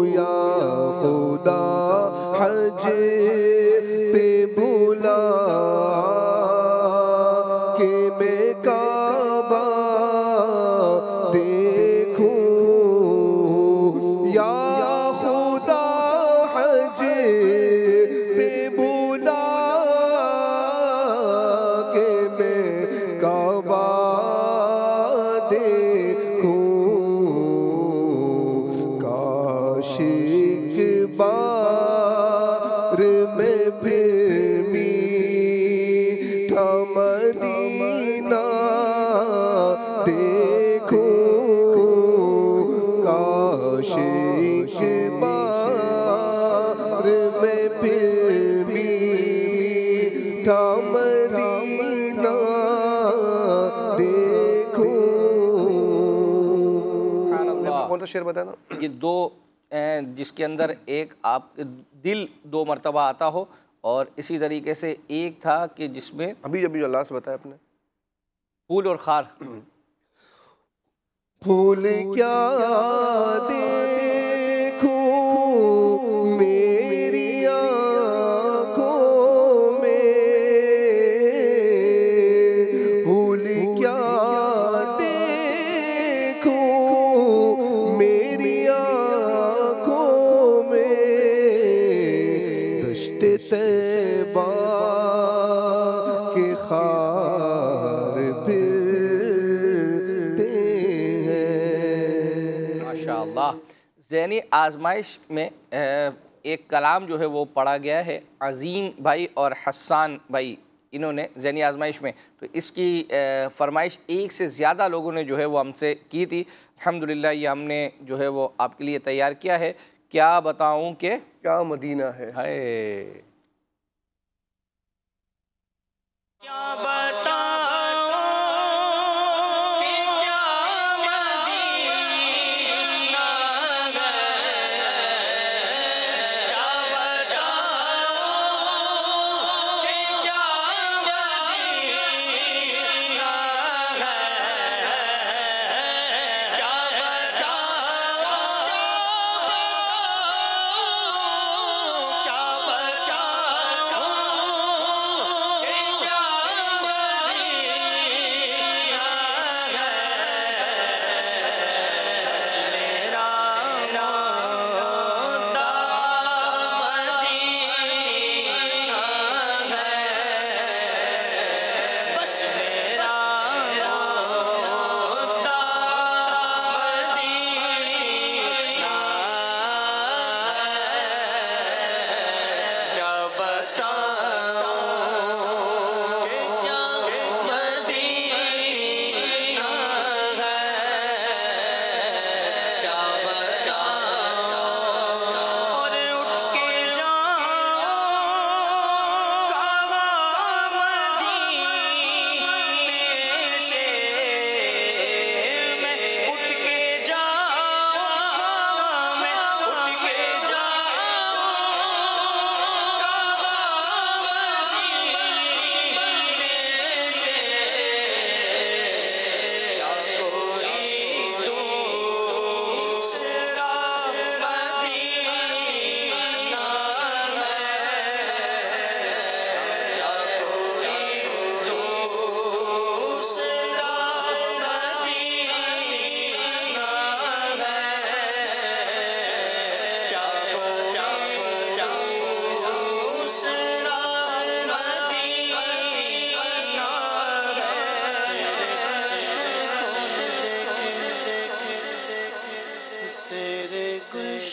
या खुदा हज पे बुला के मैं काबा देखूं, या खुदा हज पे बुला के मैं काबा देखूं, काश एक बार में फिर मीठा मदीना देखूं, काश एक बार में फिर मीठा मदीना देखूं। कौन सा शेर बताया ना? ये दो जिसके अंदर एक आप दिल 2 मरतबा आता हो, और इसी तरीके से एक था कि जिसमें अभी जो लास्ट बताया आपने, फूल और खार। फूल क्या देखूं मेरी आँखों में, फूल क्या देखूं मेरी आँखों में, दश्त तैबा के खार फिरते हैं। माशाअल्लाह। ज़हनी आजमाइश में एक कलाम जो है वो पढ़ा गया है अज़ीम भाई और हसन भाई, इन्होंने ज़हनी आजमाइश में, तो इसकी फरमाइश एक से ज़्यादा लोगों ने जो है वो हमसे की थी। अल्हम्दुलिल्लाह ये हमने जो है वो आपके लिए तैयार किया है। क्या बताऊं कि क्या मदीना है। हाय क्या बताऊं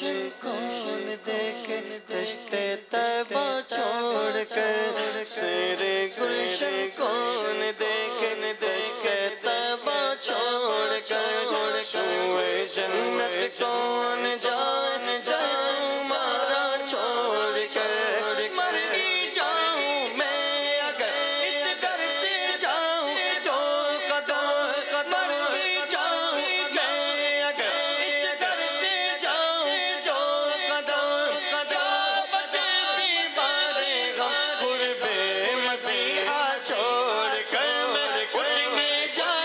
कौन देखे दश्ते तैबा छोड़ कर, शेरे गुलशन कौन देखे दश्ते तैबा छोड़ कर, सुए जन्नत कौन जान जाऊं मारा छोड़ कर, मर ही जाऊं मैं अगर इस दर से जाऊं जो कदम, मर ही जाऊं मैं अगर इस दर से जाऊं जो कदम, बचे भी बारे गम कुर्बे मसीहा छोड़ कर उठ के जाऊं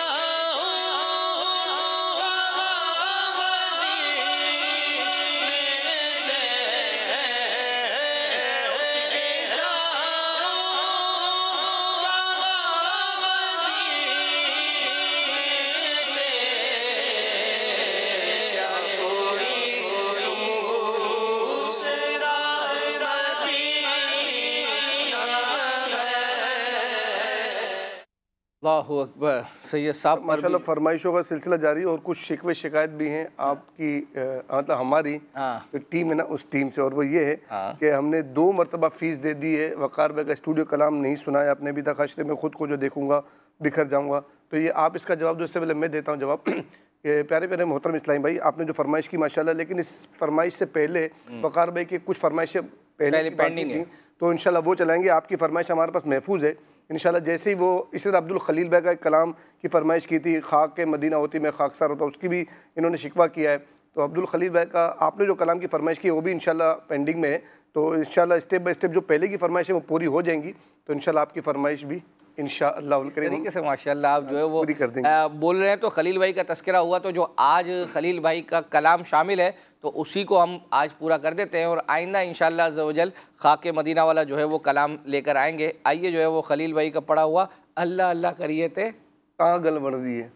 अल्लाहु अकबर। सैयद साहब पर माशाल्लाह फरमाइशों का सिलसिला जारी और कुछ शिकवे शिकायत भी हैं आपकी मतलब हमारी जो टीम है ना उस टीम से, और वो ये है कि हमने 2 मरतबा फ़ीस दे दी है, वक़ार भाई का स्टूडियो कलाम नहीं सुनाया आपने अभी तक, हश्र में ख़ुद को जो देखूँगा बिखर जाऊँगा। तो ये आप इसका जवाब दो, इससे पहले मैं देता हूँ जवाब कि प्यारे प्यारे मोहतरम इस्लामी भाई, आपने जो फरमाइश की माशाल्लाह, लेकिन इस फरमाइश से पहले वक़ार भाई की कुछ फरमाइशें पहले पेंडिंग थी, तो इंशाल्लाह वो चलाएँगे। आपकी फरमाइश हमारे पास महफूज है इंशाल्लाह। जैसे ही वो इसी तरह अब्दुल खलील भाई का एक कलाम की फरमाइश की थी, खाक के मदीना होती मैं खाकसार होता, उसकी भी इन्होंने शिकवा किया है। तो अब्दुल खलील भाई का आपने जो कलाम की फरमाइश की वो भी इंशाल्लाह पेंडिंग में है। तो इंशाल्लाह स्टेप बाय स्टेप जो पहले की फरमाइश है वो पूरी हो जाएंगी, तो इंशाल्लाह आपकी फरमाइश भी इंशाअल्लाह तरीके से माशाल्लाह आप जो है वो कर देंगे। बोल रहे हैं तो खलील भाई का तस्करा हुआ, तो जो आज खलील भाई का कलाम शामिल है तो उसी को हम आज पूरा कर देते हैं, और आइंदा इंशाअल्लाह अज़्ज़ व जल खाके मदीना वाला जो है वो कलाम लेकर आएंगे। आइए जो है वो खलील भाई का पढ़ा हुआ अल्लाह अल्लाह करिए थे कहाँ गल बढ़ दी है,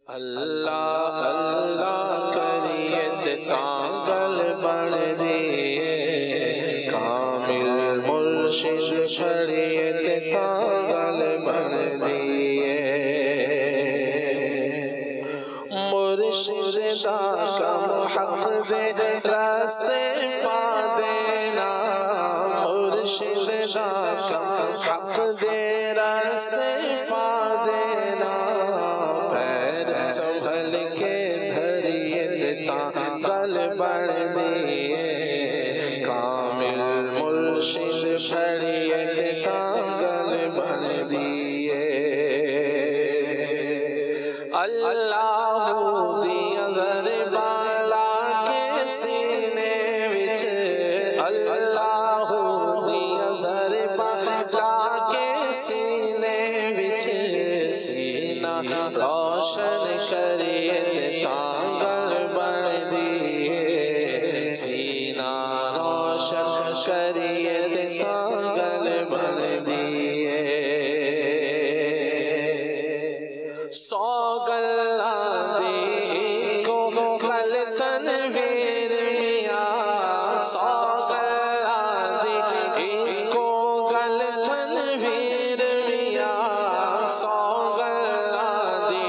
अल्लाह अल्लाह करिए ते कागल बढ़ दिए, कामिल मुर्शिद छड़िए ते कागल बढ़ दिए, मुर्शिद दा कम हक दे रास्ते पा देना, मुर्शिद दा कम हक दे रास्ते पा देना, संभल के धरिए देता गल बढ़ दिए, कामिल मुर्शिद छड़िए देता गल बढ़ दिए, अल्लाह दिया ज़र बाला के सीने विच, अल्लाह दिया ज़र बाला के सीने विच, सीना रोशन करिए तांगल बढ़ दिए, सीना रोशन करिए तांगल बढ़ दिए, सौ गल्ला दी को गल तनवीर मियां, सौ गल्ला दी को गल तनवीर मियां, सौ गल्ला दी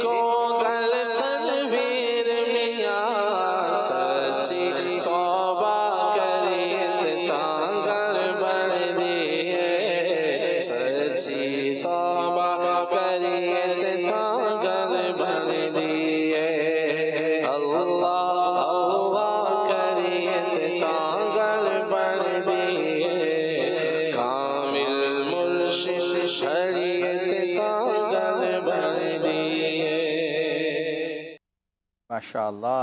को गल तनवीर मियां, सच्ची तौबा करिए तांगल बढ़ दिए, सच्ची तौबा करिए तांगल बढ़ दिए, अल्लाह अल्लाह करिए तांगल बढ़ दिए, कामिल मुर्शिद छड़िए तांगल बढ़ दिए। माशाअल्लाह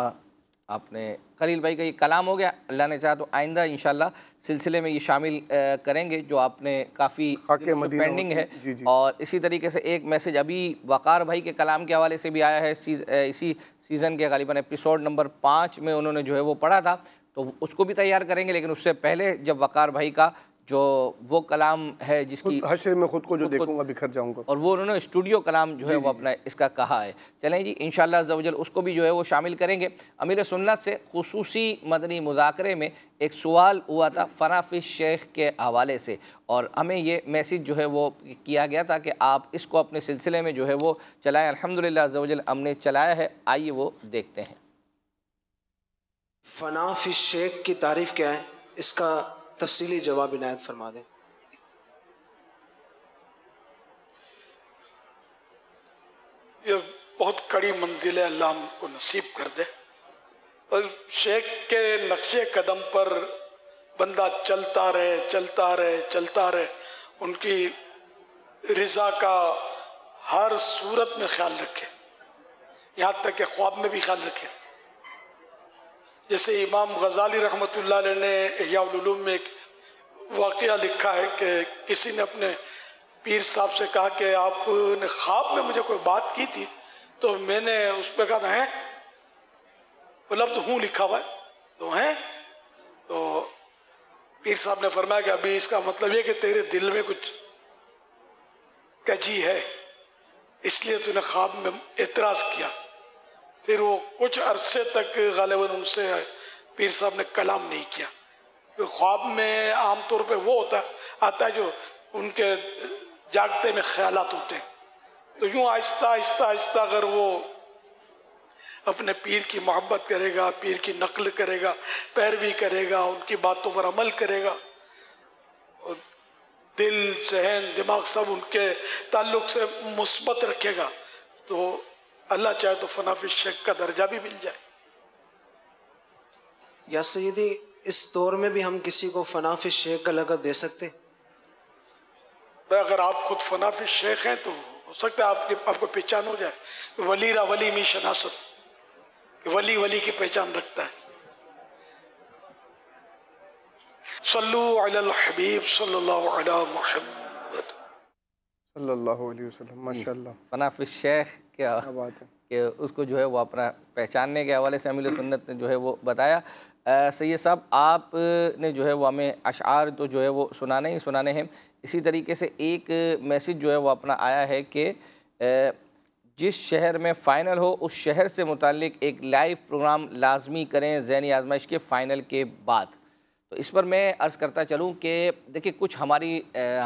आपने खलील भाई का ये कलाम हो गया। अल्लाह ने चाहा तो आइंदा इंशाल्लाह सिलसिले में ये शामिल करेंगे जो आपने काफ़ी पेंडिंग है। जी जी। और इसी तरीके से एक मैसेज अभी वक़ार भाई के कलाम के हवाले से भी आया है, इसी सीज़न के गालिबन एपिसोड नंबर 5 में उन्होंने जो है वो पढ़ा था, तो उसको भी तैयार करेंगे। लेकिन उससे पहले जब वक़ार भाई का जो वो कलाम है जिसकी हश्र में खुद को जो देखूंगा बिखर जाऊंगा, और वो उन्होंने स्टूडियो कलाम जो है वो अपना इसका कहा है। चलें जी इंशाअल्लाह अज़्ज़ व जल उसको भी जो है वो शामिल करेंगे। अमीर सुन्नत से खुसूसी मदनी मुज़ाकरे में एक सवाल हुआ था फ़नाफिस शेख के हवाले से, और हमें ये मैसेज जो है वो किया गया था कि आप इसको अपने सिलसिले में जो है वो चलाएँ। अल्हम्दुलिल्लाह अज़्ज़ व जल हमने चलाया है, आइए वो देखते हैं। फना फी शेख की तारीफ क्या है, इसका तफसीली जवाब इनायत फरमा दें। ये बहुत कड़ी मंजिल है, अल्लाह हमको नसीब कर दे। और शेख के नक्शे कदम पर बंदा चलता रहे चलता रहे चलता रहे, उनकी रिज़ा का हर सूरत में ख्याल रखे, यहाँ तक कि ख्वाब में भी ख्याल रखे। जैसे इमाम गजाली रहमतुल्लाह अलैह ने इह्या उल उलूम में एक वाक़या लिखा है कि किसी ने अपने पीर साहब से कहा कि आपने ख्वाब में मुझे कोई बात की थी, तो मैंने उस पर कहा है वो लफ्ज़ हूँ लिखा हुआ है, तो हैं। तो पीर साहब ने फरमाया कि अभी इसका मतलब ये कि तेरे दिल में कुछ कजी है, इसलिए तूने ख्वाब में एतराज़ किया। फिर वो कुछ अरसे तक गालिबन उनसे पीर साहब ने कलाम नहीं किया। तो ख्वाब में आमतौर पे वो आता है जो उनके जागते में ख्यालात होते हैं। तो यूँ आहिस्ता आहिस्ता आहिस्ता अगर वो अपने पीर की मोहब्बत करेगा, पीर की नकल करेगा, पैरवी करेगा, उनकी बातों पर अमल करेगा, और दिल जहन दिमाग सब उनके ताल्लुक़ से मुस्बत रखेगा, तो अल्लाह चाहे तो फनाफी शेख का दर्जा भी मिल जाए। या सैयदी, इस दौर में भी हम किसी को फनाफी शेख का लक़ब दे सकते? अगर आप खुद फनाफी शेख हैं तो हो सकता है आपको पहचान हो जाए। वलीरा वली में शनासत, वली वली की पहचान रखता है। सल्लु अलल हबीब सल्लल्लाहु अलैहि मुहम्मद सल्लल्लाहु अलैहि वसल्लम। माशाअल्लाह। फनाफी शेख क्या बात है कि उसको जो है वो अपना पहचानने के हवाले से अमीर सुन्नत ने जो है वो बताया। सैयद साहब, आपने जो है वो हमें अशआर तो जो है वो सुनाने हैं। इसी तरीके से एक मैसेज जो है वो अपना आया है कि जिस शहर में फ़ाइनल हो उस शहर से मुताल्लिक एक लाइव प्रोग्राम लाजमी करें ज़हनी आजमाइश के फ़ाइनल के बाद। तो इस पर मैं अर्ज़ करता चलूँ कि देखिए, कुछ हम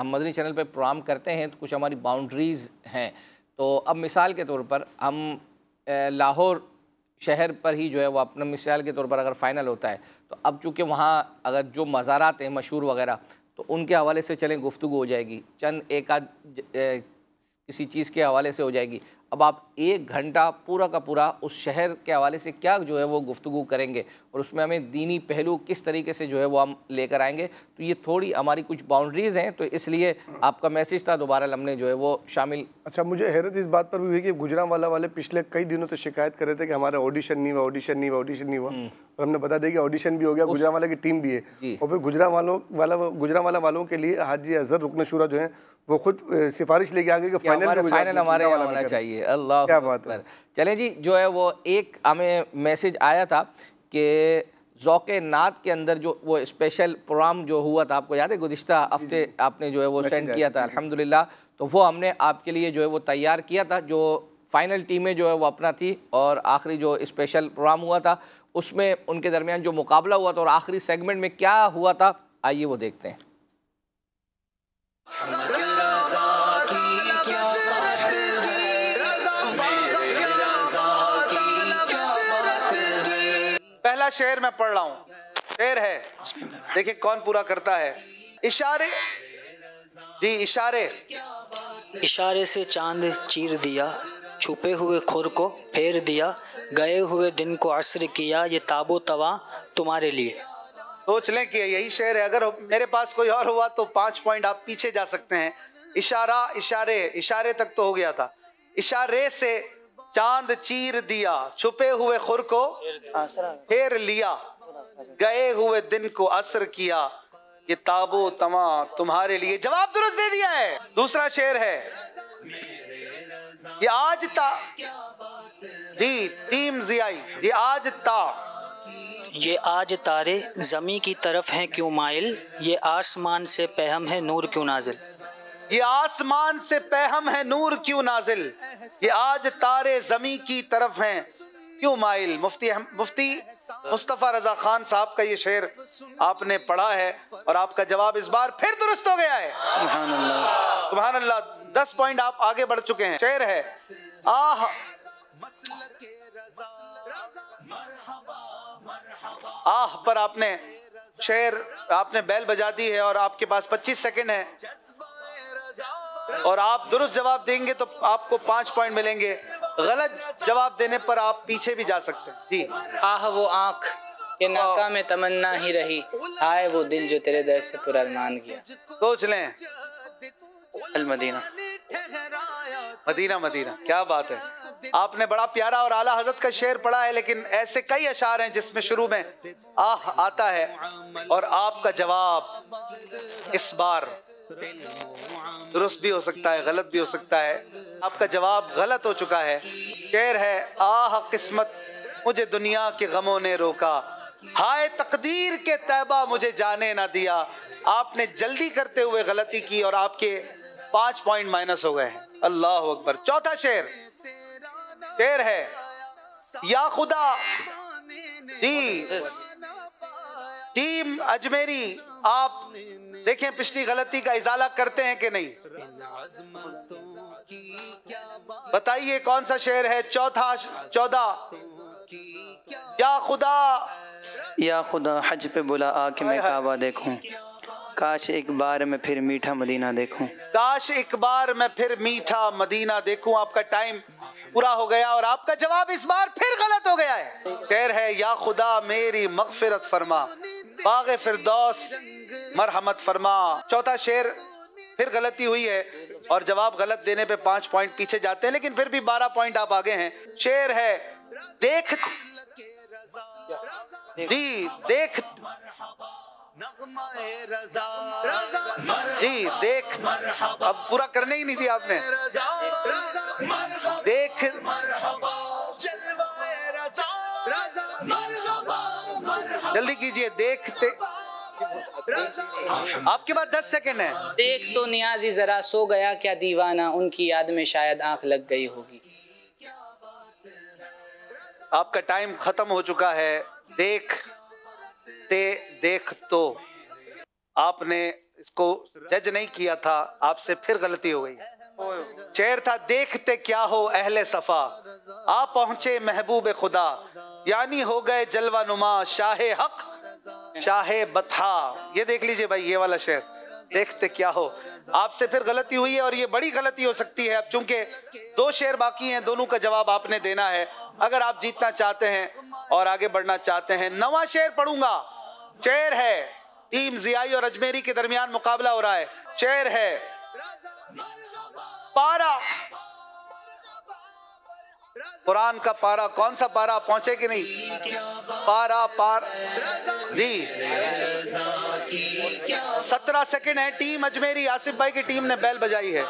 मदनी चैनल पर प्रोग्राम करते हैं तो कुछ हमारी बाउंड्रीज़ हैं। तो अब मिसाल के तौर पर हम लाहौर शहर पर ही जो है वो अपना मिसाल के तौर पर अगर फ़ाइनल होता है, तो अब चूँकि वहाँ अगर जो मज़ारात हैं मशहूर वगैरह, तो उनके हवाले से चलें गुफ्तगू हो जाएगी, चंद एक आध किसी चीज़ के हवाले से हो जाएगी। अब आप 1 घंटा पूरा का पूरा उस शहर के हवाले से क्या जो है वो गुफ्तगू करेंगे और उसमें हमें दीनी पहलू किस तरीके से जो है वो हम लेकर आएंगे, तो ये थोड़ी हमारी कुछ बाउंड्रीज़ हैं। तो इसलिए आपका मैसेज था, दोबारा हमने जो है वो शामिल। अच्छा, मुझे हैरत इस बात पर भी हुई कि गुजरांवाला वाले पिछले कई दिनों तो शिकायत कर रहे थे कि हमारा ऑडिशन नहीं हुआ, ऑडिशन नहीं हुआ, ऑडिशन नहीं हुआ, और हमने बता दिया कि ऑडिशन भी हो गया, गुजरांवाला की टीम भी है। और फिर गुजरांवाला वालों के लिए हाजी अजहर रुकन शुरा जो है वो खुद सिफारिश लेके आ गए कि फाइनल हमारे यहाँ होना चाहिए। अल्लाह, क्या बात है। चलें जी, जो है वो एक हमें मैसेज आया था कि ज़ौक़े नात के अंदर जो वो स्पेशल प्रोग्राम जो हुआ था, आपको याद है गुज़िश्ता हफ्ते आपने जो है वो सेंड किया था, अल्हम्दुलिल्लाह। तो वो हमने आपके लिए जो है वो तैयार किया था, जो फाइनल टीमें जो है वो अपना थी, और आखिरी जो स्पेशल प्रोग्राम हुआ था उसमें उनके दरमियान जो मुकाबला हुआ था और आखिरी सेगमेंट में क्या हुआ था, आइए वो देखते हैं। पहला शेर मैं पढ़ रहा हूँ, शेर है, देखिए कौन पूरा करता है। इशारे जी, इशारे से चांद चीर दिया, छुपे हुए खुर को फेर दिया, गए हुए दिन को असर किया, ये ताबो तवा तुम्हारे लिए। सोच लें कि यही शेर है। अगर मेरे पास कोई और हुआ तो 5 पॉइंट आप पीछे जा सकते हैं। इशारे तक तो हो गया था। इशारे से चांद चीर दिया, छुपे हुए खुर को फेर लिया, गए हुए दिन को असर किया, ये ताबो तमा तुम्हारे लिए। जवाब दुरुस्त दे दिया है। दूसरा शेर है, ये आज ता जी, टीम जियाई, ये आज तारे ज़मी की तरफ हैं क्यों माइल, ये आसमान से पैहम है नूर क्यों नाजिल। ये आसमान से पैहम है नूर क्यों नाजिल, ये आज तारे ज़मी की तरफ हैं क्यों माइल। मुफ्ती मुस्तफ़ा रज़ा खान साहब का ये शेर आपने पढ़ा है और आपका जवाब इस बार फिर दुरुस्त हो गया है। सुभान अल्लाह। 10 पॉइंट आप आगे बढ़ चुके हैं। शेर है, आह आह पर आपने शेर, आपने बैल बजा दी है और आपके पास 25 सेकंड है और आप दुरुस्त जवाब देंगे तो आपको 5 पॉइंट मिलेंगे, गलत जवाब देने पर आप पीछे भी जा सकते हैं। जी। आह वो आँख के नाका में तमन्ना ही रही, हाय वो दिल जो तेरे दर से पुरअरमान गया। सोच लें। अल मदीना। मदीना मदीना, क्या बात है। आपने बड़ा प्यारा और आला हजरत का शेर पढ़ा है, लेकिन ऐसे कई अशार हैं जिसमें शुरू में आह आता है और आपका जवाब इस बार दुरुस्त भी हो सकता है, गलत भी हो सकता है। आपका जवाब गलत हो चुका है। शेर है, आह किस्मत मुझे दुनिया के गमों ने रोका, हाय तकदीर के तैबा मुझे जाने ना दिया। आपने जल्दी करते हुए गलती की और आपके 5 पॉइंट माइनस हो गए हैं। अल्लाह अकबर। चौथा शेर है, या खुदा। जी, टीम अजमेरी, आप देखें पिछली गलती का इजाला करते हैं कि नहीं, बताइए कौन सा शेर है। 14 या खुदा। या खुदा हज पे बुला आके मैं काबा देखूं, काश एक बार मैं फिर मीठा मदीना देखूं। काश एक बार मैं फिर मीठा मदीना देखूं। आपका टाइम पूरा हो गया और आपका जवाब इस बार फिर गलत हो गया है। शेर है, या खुदा मेरी मगफिरत फरमा, बाग़े फिरदौस मरहमत फरमा। चौथा शेर फिर गलती हुई है और जवाब गलत देने पे 5 पॉइंट पीछे जाते हैं, लेकिन फिर भी 12 पॉइंट आप आगे हैं। शेर है, देख। जी, देख। जी, देख। अब पूरा करने ही नहीं दिया आपने। देख। जल्दी कीजिए। देखते। आपके पास 10 सेकंड है। देख तो नियाजी जरा सो गया क्या दीवाना, उनकी याद में शायद आंख लग गई होगी। आपका टाइम खत्म हो चुका है। देख तो आपने इसको जज नहीं किया था, आपसे फिर गलती हो गई। शेर था, देखते क्या हो अहले सफा, आप पहुंचे महबूब खुदा, यानी हो गए जलवा नुमा शाहे हक शाहे बथा। ये देख लीजिए भाई, ये वाला शेर, देखते क्या हो। आपसे फिर गलती हुई है और ये बड़ी गलती हो सकती है। अब चूंकि 2 शेर बाकी हैं, दोनों का जवाब आपने देना है अगर आप जीतना चाहते हैं और आगे बढ़ना चाहते हैं। 9वां शेर पढ़ूंगा। शेर है, टीम जियाई और अजमेरी के दरमियान मुकाबला हो रहा है। शेर है, पारा। कुरान का पारा, कौन सा पारा, पहुंचे कि नहीं? पारा पार। जी, 17 सेकंड है। टीम अजमेरी, आसिफ भाई की टीम ने बैल बजाई है।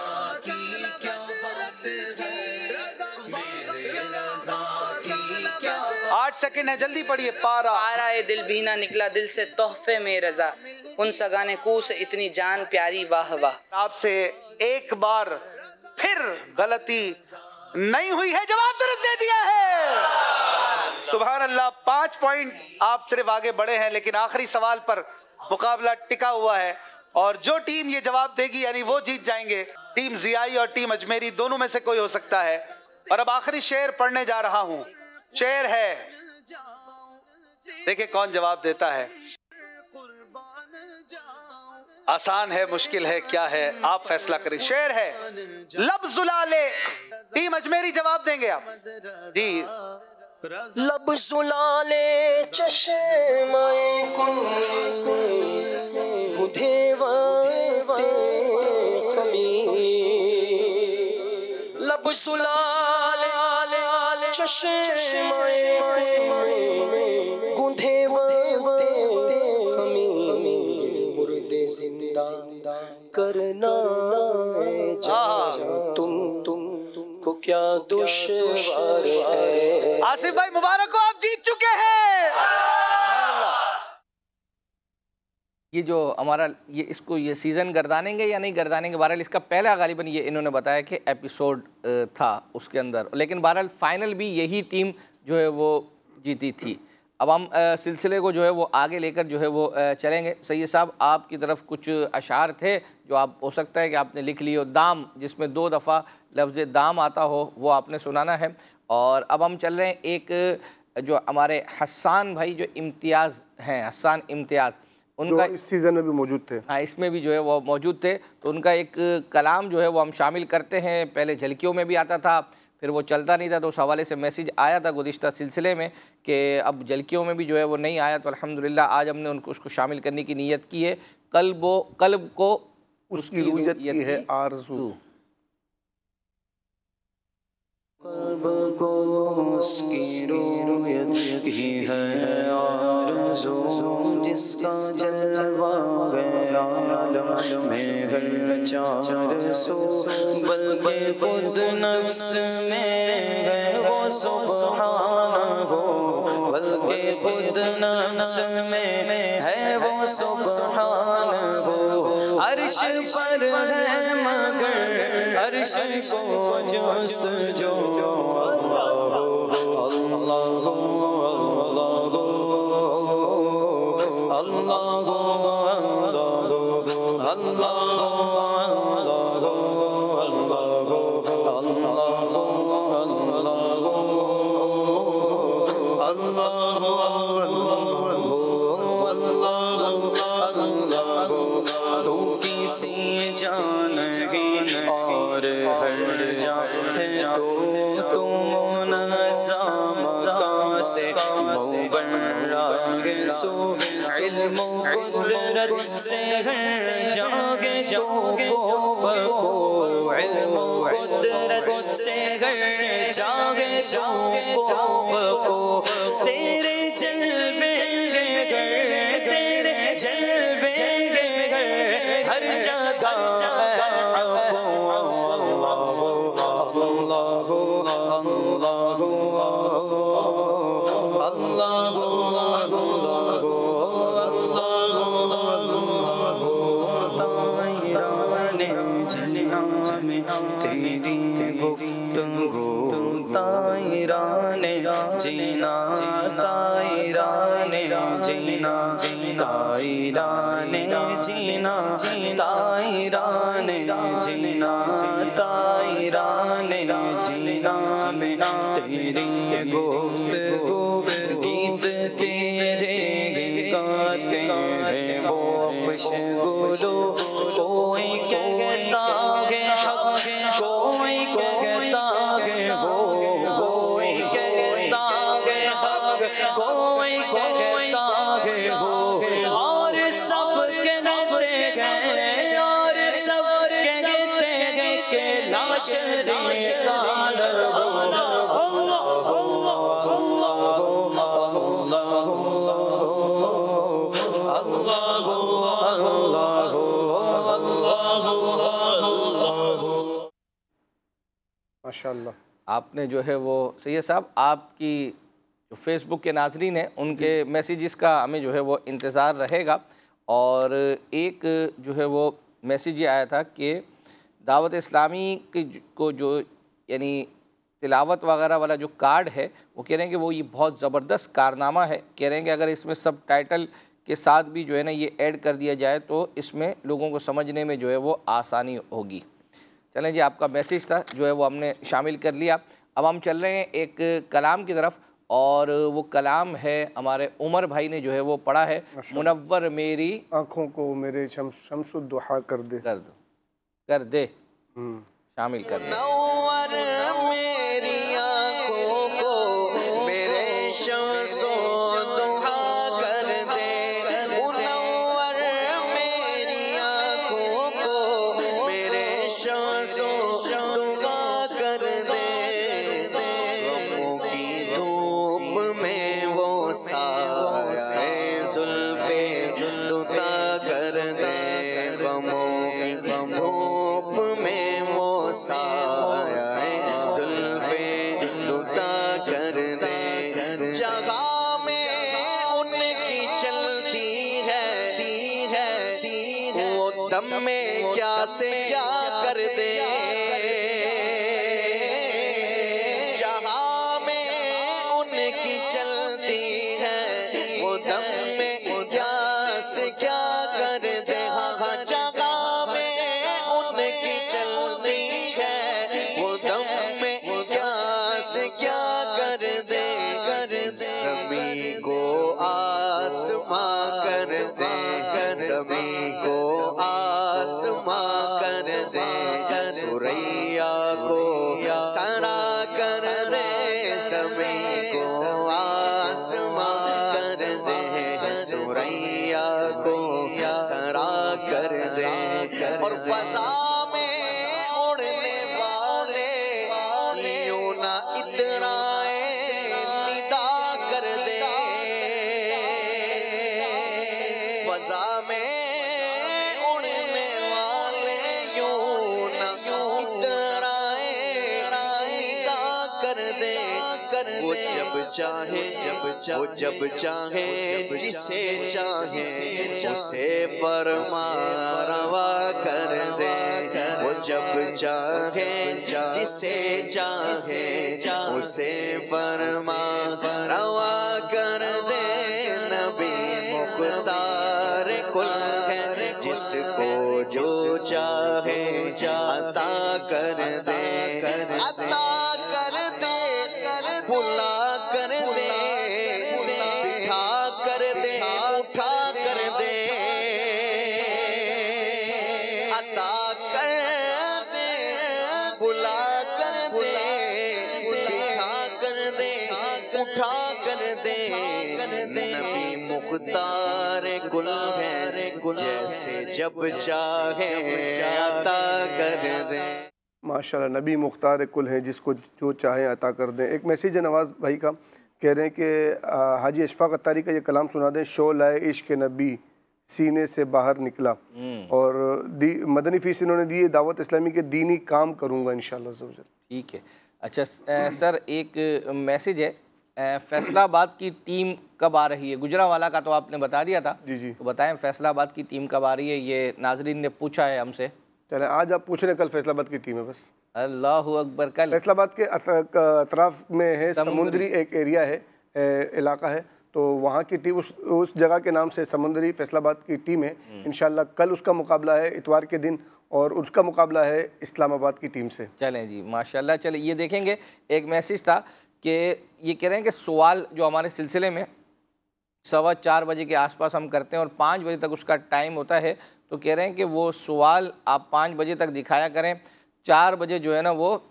8 सेकंड है, जल्दी पढ़िए। पारा। पारा ए दिल बीना निकला दिल से तोहफे में रजा, उन सगाने कू से इतनी जान प्यारी वाह वाह। आपसे एक बार फिर गलती नहीं हुई है, जवाब दुरुस्त दे दिया है। सुभान अल्लाह। 5 पॉइंट आप सिर्फ आगे बढ़े हैं, लेकिन आखिरी सवाल पर मुकाबला टिका हुआ है और जो टीम ये जवाब देगी यानी वो जीत जाएंगे। टीम जियाई और टीम अजमेरी, दोनों में से कोई हो सकता है। और अब आखिरी शेर पढ़ने जा रहा हूं। शेर है, देखिए कौन जवाब देता है। आसान है, मुश्किल है, क्या है, आप फैसला करें। शेर है, लब जुलाले। टीम अजमेरी जवाब देंगे आप। जी, लब जुलाले चश्माए लब जुलाले चश्माए गुंधे मुर्दे जिंदा करना तुमको क्या दुश्वार है। आसिफ भाई मुबारक हो, आप जीत चुके हैं। ये जो हमारा ये सीज़न गर्दानेंगे या नहीं गर्दानेंगे, बहरहाल इसका पहला गालिबन ये इन्होंने बताया कि एपिसोड था उसके अंदर, लेकिन बहरहाल फाइनल भी यही टीम जो है वो जीती थी। अब हम सिलसिले को जो है वो आगे लेकर जो है वो चलेंगे। सैयद साहब, आपकी तरफ कुछ अशार थे जो आप हो सकता है कि आपने लिख लिए हो। दाम, जिसमें 2 दफ़ा लफ्ज़ दाम आता हो, वो आपने सुनाना है। और अब हम चल रहे हैं एक जो हमारे हसन भाई जो इम्तियाज़ हैं, हसन इम्तियाज़, उनका इस सीज़न में भी मौजूद थे। हाँ, इसमें भी जो है वो मौजूद थे। तो उनका एक कलाम जो है वो हम शामिल करते हैं। पहले झलकियों में भी आता था, फिर वो चलता नहीं था, तो उस हवाले से मैसेज आया था गुज़िश्ता सिलसिले में कि अब झलकियों में भी जो है वो नहीं आया, तो अल्हम्दुलिल्लाह आज हमने उनको उसको शामिल करने की नीयत की है। कल्ब को उसकी रूयत की है आरज़ू, कल्ब को उसकी रूयत की है आरज़ू, जिसका जलवा है आलम में है चार सौ, बल्कि खुद नफ्स में है वो सुब्हान हो, बल्कि खुद नफ्स में है वो सुब्हान हो। अर्श पर है मगर अर्श को जुस्तजो, कुदरत से है जागे जो को, इल्म कुदरत से है जागे जो को, तेरे जलवे तेरे जलवे हर जगह जीना तायराने जीना तायराने जीना तायराने जीना तायराने जीना में तेरी गुफ्तगू गीत तेरे गाते हैं वो खुशगुलो, कोई कहता है हक, कोई कहता है हो, कोई कहता है हक, कोई कहता है हो, और सब कहते हैं, और सब कहते हैं कि ला शरीका लहू। माशाअल्लाह। आपने जो है वो सैयद साहब, आपकी जो फेसबुक के नाजरीन हैं उनके मैसेजेस का हमें जो है वो इंतज़ार रहेगा। और एक जो है वो मैसेज ये आया था कि दावत इस्लामी की को जो यानी तिलावत वगैरह वाला जो कार्ड है, वो कह रहे हैं कि वो ये बहुत ज़बरदस्त कारनामा है। कह रहे हैं कि अगर इसमें सब टाइटल के साथ भी जो है ना ये ऐड कर दिया जाए तो इसमें लोगों को समझने में जो है वो आसानी होगी। चलें जी, आपका मैसेज था जो है वो हमने शामिल कर लिया। अब हम चल रहे हैं एक कलाम की तरफ, और वो कलाम है हमारे उमर भाई ने जो है वो पढ़ा है, मुनव्वर मेरी आँखों को मेरे शम्सुद्दुहा कर दे, कर दे शामिल कर दे। मेरी आँखों को मेरे शम्सुद्दुहा कर दे, मुनव्वर मेरी आँखों को मेरे शम्सुद्दुहा कर दे, गमों की धूप में वो साए जुल्फे जुल्ता कर दे, गमों की धूप में वो साए जुल्फे जुल्ता कर दे, जगह में उनकी चलती है वो दम में क्या से क्या कर दे, जहाँ में उनकी चलती है वो दम में क्या से क्या कर दे, हाँ जगह में उनकी चलती है वो दम में क्या से क्या ज़मीं को आसमां कर दे, ज़मीं को आसमां कर दे, सुरैया को सड़ा कर दे, ज़मीं को आसमां कर दे, सुरैया को सड़ा कर दे। और फज़ा वो जब चाहे जिसे चाहे उसे फरमा रवा कर दे, वो जब चाहे जिसे चाहे उसे फरमा रवा कर दे। नबी मुख्तार कुल है, जिसको जो चाहे अता कर दे, अता कर दे, बुला कर दे, बिठा कर दे, उठा कर दे, अता कर दे, बुला कर दे, बिठा कर दे, उठा कर दे। नबी मुख्तार कुल है, जैसे जब चाहे अता कर दे। माशाल्लाह, नबी मुख्तार कुल हैं, जिसको जो चाहे अता कर दें। एक मैसेज है नवाज़ भाई का, कह रहे हैं कि हाजी अशफाक अत्तारी का ये कलाम सुना दें, शोलाए इश्क नबी सीने से बाहर निकला। और मदनी फीस इन्होंने दी, दावत इस्लामी के दीनी काम करूँगा इंशाअल्लाह ज़रूर। ठीक है। अच्छा सर, एक मैसेज है, फैसलाबाद की टीम कब आ रही है? गुजरावाला का तो आपने बता दिया था। जी जी, तो बताएं फैसलाबाद की टीम कब आ रही है, ये नाजरीन ने पूछा है हमसे। चले आज आप पूछ रहे, कल फैसलाबाद की टीम है बस। अल्लाहु अकबर। कल फैसलाबाद के अतराफ में है, समुद्री एक एरिया है, इलाका है, तो वहाँ की टीम उस जगह के नाम से समुद्री फैसलाबाद की टीम है। इंशाल्लाह कल उसका मुकाबला है इतवार के दिन, और उसका मुकाबला है इस्लामाबाद की टीम से। चलें जी, माशाल्लाह। चले ये देखेंगे, एक मैसेज था कि ये कह रहे हैं कि सवाल जो हमारे सिलसिले में 4:15 बजे के आसपास हम करते हैं और 5 बजे तक उसका टाइम होता है, तो कह रहे हैं कि वो सवाल आप 5 बजे तक दिखाया करें। 4 बजे जो है ना वो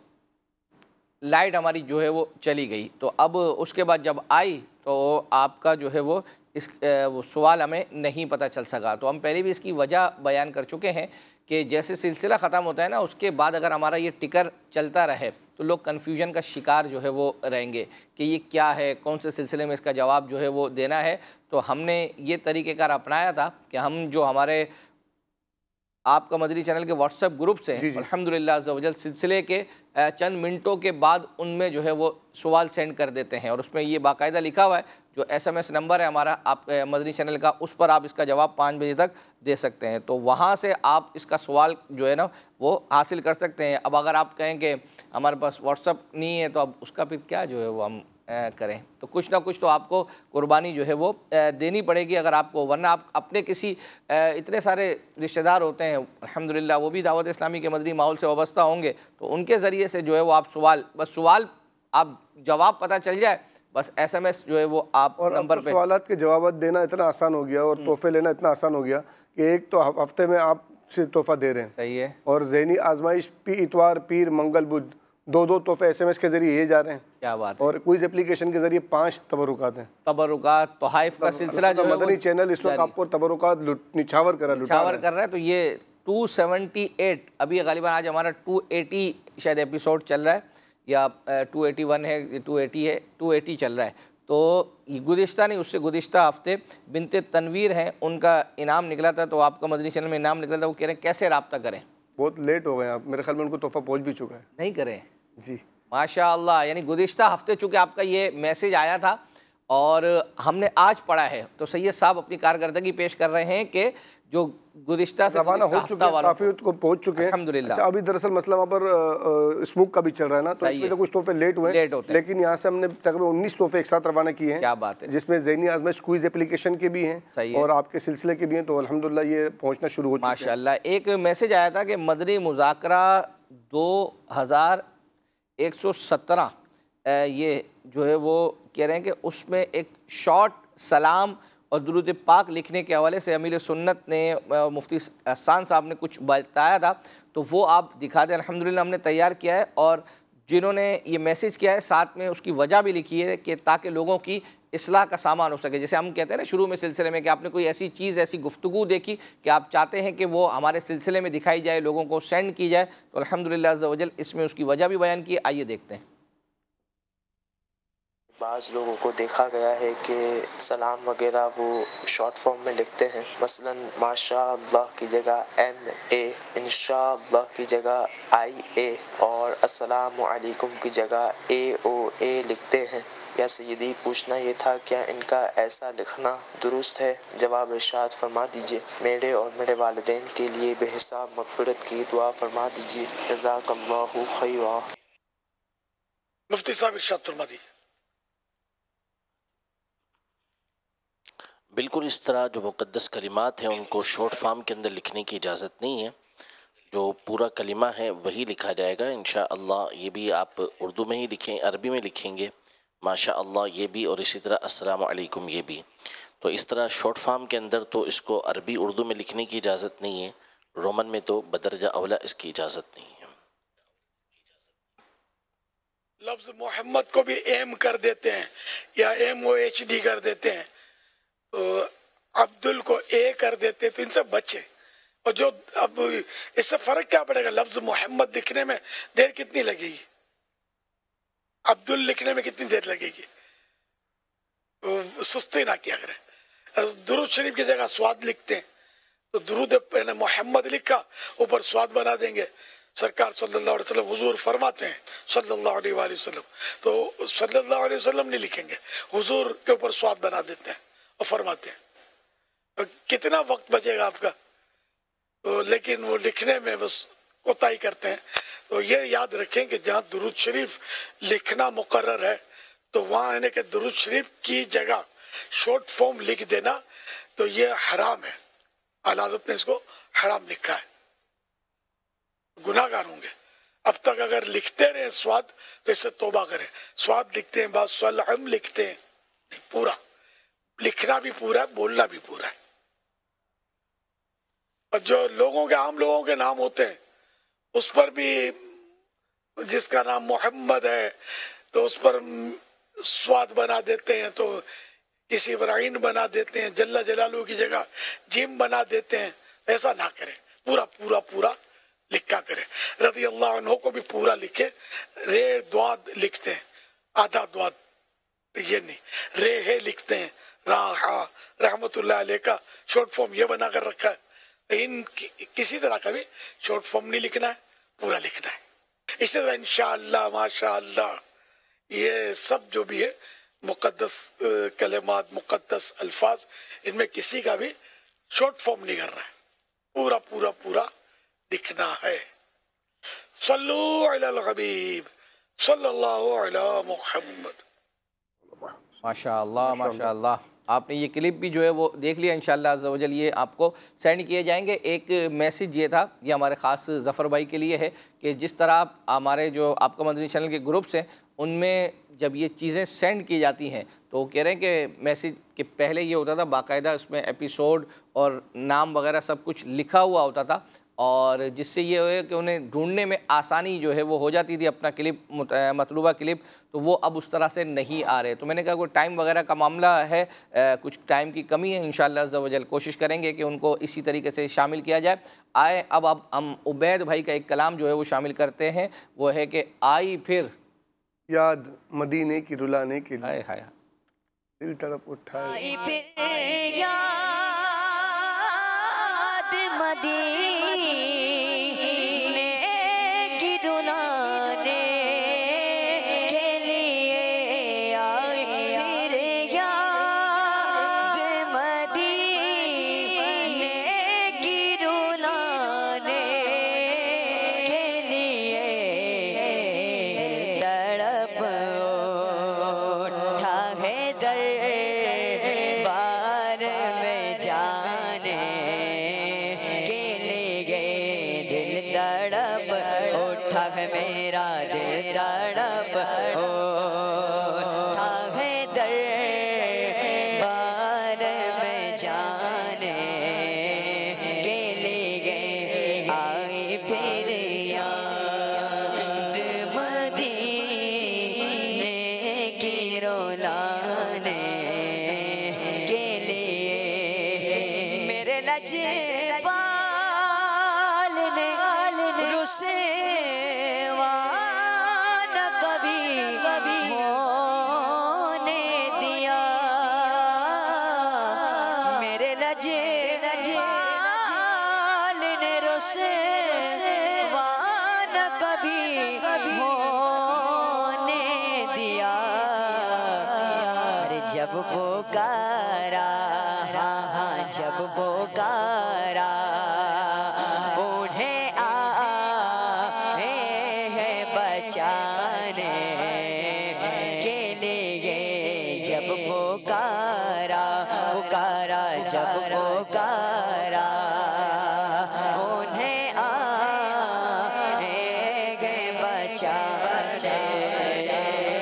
लाइट हमारी जो है वो चली गई, तो अब उसके बाद जब आई तो आपका जो है वो वो सवाल हमें नहीं पता चल सका। तो हम पहले भी इसकी वजह बयान कर चुके हैं कि जैसे सिलसिला ख़त्म होता है ना, उसके बाद अगर हमारा ये टिकर चलता रहे तो लोग कन्फ्यूजन का शिकार जो है वो रहेंगे कि ये क्या है, कौन से सिलसिले में इसका जवाब जो है वो देना है। तो हमने ये तरीक़ेकार अपनाया था कि हम जो हमारे आपका मदनी चैनल के व्हाट्सएप ग्रुप से अल्हम्दुलिल्लाह अज़्ज़ा वजल सिलसिले के चंद मिनटों के बाद उनमें जो है वो सवाल सेंड कर देते हैं, और उसमें ये बाकायदा लिखा हुआ है, जो SMS नंबर है हमारा आप मदनी चैनल का, उस पर आप इसका जवाब 5 बजे तक दे सकते हैं। तो वहाँ से आप इसका सवाल जो है ना वो हासिल कर सकते हैं। अब अगर आप कहें कि हमारे पास व्हाट्सएप नहीं है तो अब उसका फिर क्या जो है वो हम करें, तो कुछ ना कुछ तो आपको कुर्बानी जो है वो देनी पड़ेगी अगर आपको, वरना आप अपने किसी इतने सारे रिश्तेदार होते हैं अल्हम्दुलिल्लाह, वो भी दावत इस्लामी के मदनी माहौल से वाबस्ता होंगे, तो उनके ज़रिए से जो है वो आप सवाल आप जवाब पता चल जाए, बस SMS जो है वो आप और नंबर पे सवालात के जवाब देना इतना आसान हो गया और तोहफे लेना इतना आसान हो गया कि एक तो हफ्ते में आप से तोहफा दे रहे हैं। सही है। और ज़हनी आजमाइश इतवार पीर मंगल बुध 2-2 तोहफे SMS के जरिए ये जा रहे हैं। क्या बात है। और क्विज एप्लीकेशन के जरिए 5 तबरुकात हैं। तबरुकात तोहाइफ का सिलसिला जो है मदनी चैनल इस वक्त आपको तबरुकात निछावर कर रहा है। तो ये 278 अभी गालिबा आज हमारा 280 शायद एपिसोड चल रहा है, या 281 है, 280 है, 280 चल रहा है। तो ये गुज़िश्ता नहीं, उससे गुज़िश्ता हफ्ते बिनते तनवीर हैं, उनका इनाम निकला था, तो आपका मदनी चैनल में इनाम निकला था। वो कह रहे हैं कैसे रब्ता करें? बहुत लेट हो गए आप, मेरे ख्याल में उनको तोहफा पहुंच भी चुका है। नहीं करें जी माशाअल्लाह। यानी गुज़िश्ता हफ्ते चूँकि आपका ये मैसेज आया था और हमने आज पढ़ा है, तो सैयद साहब अपनी कारकर्दगी पेश कर रहे हैं कि जो गुज़िश्ता से रवाना हो चुके हैं, काफ़ी को पहुंच चुके हैं अल्हम्दुलिल्लाह। अच्छा, अभी दरअसल मसला वहाँ पर स्मोक का भी चल रहा है ना, तो इसमें तो कुछ तोहफे लेट हुए, लेकिन यहाँ से हमने तकरीबन 19 तोहफे एक साथ रवाना किए हैं। क्या बात है। जिसमें ज़हनी आज़माइश क्विज एप्लीकेशन के भी हैं और आपके सिलसिले के भी हैं, तो अल्हम्दुलिल्लाह ये पहुँचना शुरू हो चुका है माशाअल्लाह। एक मैसेज आया था कि मदनी मुज़ाकरा 2117 ये जो है वो कह रहे हैं कि उसमें एक शॉर्ट सलाम और दुरूद पाक लिखने के हवाले से अमीर सुन्नत ने मुफ्ती एहसान साहब ने कुछ बताया था, तो वो आप दिखा दें। अल्हम्दुलिल्लाह हमने तैयार किया है और जिन्होंने ये मैसेज किया है साथ में उसकी वजह भी लिखी है कि ताकि लोगों की इस्लाह का सामान हो सके। जैसे हम कहते हैं ना शुरू में सिलसिले में कि आपने कोई ऐसी चीज़, ऐसी गुफ्तगू देखी कि आप चाहते हैं कि वो हमारे सिलसिले में दिखाई जाए, लोगों को सेंड की जाए, तो अल्हम्दुलिल्लाह अज़्ज़ा वजल इसमें उसकी वजह भी बयान की। आइए देखते हैं। बाज़ लोगों को देखा गया है कि सलाम वगैरह वो शॉर्ट फॉर्म में लिखते हैं, मसलन माशा अल्लाह की जगह MA, इंशा अल्लाह की जगह IA और अस्सलामु अलैकुम की जगह AOA लिखते हैं। या सय्यदी पूछना ये था क्या इनका ऐसा लिखना दुरुस्त है? जवाब इरशाद फरमा दीजिए। मेरे और मेरे वालिदैन के लिए बेहिसाब मग़फ़िरत की दुआ फरमा दीजिए। जज़ाकल्लाहु खैरा। मुफ्ती साहब इरशाद फरमा दीजिए। बिल्कुल इस तरह जो मुक़द्दस कलिमात हैं उनको शॉर्ट फॉर्म के अंदर लिखने की इजाज़त नहीं है। जो पूरा कलिमा है वही लिखा जाएगा इंशाअल्लाह। ये भी आप उर्दू में ही लिखें, अरबी में लिखेंगे माशा अल्लाह ये भी, और इसी तरह अस्सलामु अलैकुम ये भी। तो इस तरह शॉर्ट फॉर्म के अंदर तो इसको अरबी उर्दू में लिखने की इजाज़त नहीं है, रोमन में तो बदरजा अवला इसकी इजाज़त नहीं है। लफ्ज़ मोहम्मद को भी एम कर देते हैं या MOHD कर देते हैं, तो अब्दुल को A कर देते हैं, तो इनसे बचे। और जो अब इससे फ़र्क क्या पड़ेगा? लफ्ज़ मोहम्मद लिखने में देर कितनी लगेगी, अब्दुल लिखने में कितनी देर लगेगी? तो सुस्ती ना किया करें। दुरूद शरीफ की जगह स्वाद लिखते हैं, तो दुरूद पहले मोहम्मद लिखा, ऊपर स्वाद बना देंगे। सरकार सल्लल्लाहु अलैहि वसल्लम हुजूर फरमाते हैं सल्लल्लाहु अलैहि वसल्लम, तो सल्लल्लाहु अलैहि वसल्लम नहीं लिखेंगे, हुजूर के ऊपर स्वाद बना देते हैं और फरमाते हैं। तो कितना वक्त बचेगा आपका? तो लेकिन वो लिखने में बस कोताही करते हैं। तो ये याद रखें कि जहाँ दुरूद शरीफ लिखना मुकर्रर है, तो वहाँ आने के दुरूद शरीफ की जगह शॉर्ट फॉर्म लिख देना, तो ये हराम है। आला हज़रत ने इसको हराम लिखा है, गुनाहगार होंगे। अब तक अगर लिखते रहे स्वाद, तो इससे तौबा करें। स्वाद लिखते हैं, बाद सलाम लिखते हैं, पूरा लिखना भी पूरा है, बोलना भी पूरा है। और जो लोगों के, आम लोगों के नाम होते हैं, उस पर भी जिसका नाम मोहम्मद है तो उस पर स्वाद बना देते हैं, तो किसी पर आइन बना देते हैं, जल्ला जलालू की जगह जिम बना देते हैं। ऐसा ना करें, पूरा पूरा पूरा लिखा करें। रज़ी अल्लाह अन्हु को भी पूरा लिखे। रे द्वाद लिखते हैं, आधा द्वाद, ये नहीं, रे है लिखते हैं, राहा रहमतुल्लाह अलैह का शॉर्ट फॉर्म ये बना कर रखा है। इन किसी तरह का भी शॉर्ट फॉर्म नहीं लिखना है, पूरा लिखना है। इसी तरह इंशाअल्लाह, माशाअल्लाह, ये सब जो भी है मुक़द्दस कलिमात, मुक़द्दस अल्फाज, इनमें किसी का भी शॉर्ट फॉर्म नहीं करना है, पूरा पूरा पूरा लिखना है। सल्लु अलल हबीब सल्लल्लाहु अला मुहम्मद। माशाअल्लाह माशाअल्लाह। आपने ये क्लिप भी जो है वो देख लिया इंशाअल्लाह अज़्ज़ा वजल, ये आपको सेंड किए जाएंगे। एक मैसेज ये था, ये हमारे ख़ास ज़फ़र भाई के लिए है कि जिस तरह आप हमारे जो आपका मदनी चैनल के ग्रुप्स हैं उनमें जब ये चीज़ें सेंड की जाती हैं, तो कह रहे हैं कि मैसेज के पहले ये होता था बाकायदा उसमें एपिसोड और नाम वगैरह सब कुछ लिखा हुआ होता था, और जिससे ये है कि उन्हें ढूंढने में आसानी जो है वो हो जाती थी अपना क्लिप, मतलूबा क्लिप, तो वो अब उस तरह से नहीं आ रहे। तो मैंने कहा कोई टाइम वगैरह का मामला है, कुछ टाइम की कमी है, इंशाअल्लाह अज़्ज़ा वजल कोशिश करेंगे कि उनको इसी तरीके से शामिल किया जाए। आए अब हम उबैद भाई का एक कलाम जो है वो शामिल करते हैं, वो है कि आई फिर याद मदीने की रुलाने के लिए, हाय हाय दिल तड़प उठा, आई फिर याद मदीने की रुलाने के लिए, आई फिर याद मदीने की रुलाने के लिए, तड़प उठा है दरबार में जाने के लिए। आने के लिए मेरे लजपाल ने रुसवा न कभी होने दिया। मेरे लजपाल ने रुसवा न कभी होने दिया। अरे जब पुकारा, जब पुकारा उन्हें आए हैं बचाने के लिए। जब पुकारा, पुकारा जब पुकारा उन्हें आए हैं बचाने।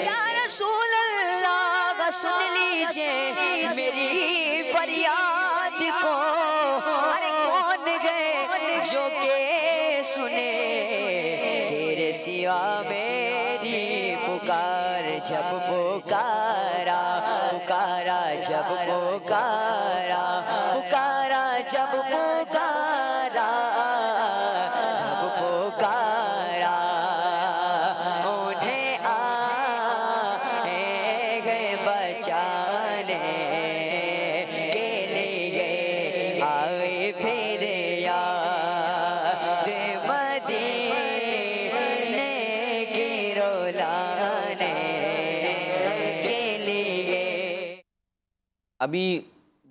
या रसूल अल्लाह सुन लीजिए मेरी फरियाद को। अरे कौन गए जो के सुने तेरे सिवा मेरी पुकार। जब पुकारा, पुकारा जब पुकारा, पुकारा जब पुकारा, जब पुकारा उन्हें आए गए बचाने के लिए। आए फिर याद मदीने की रुलाने के लिए। अभी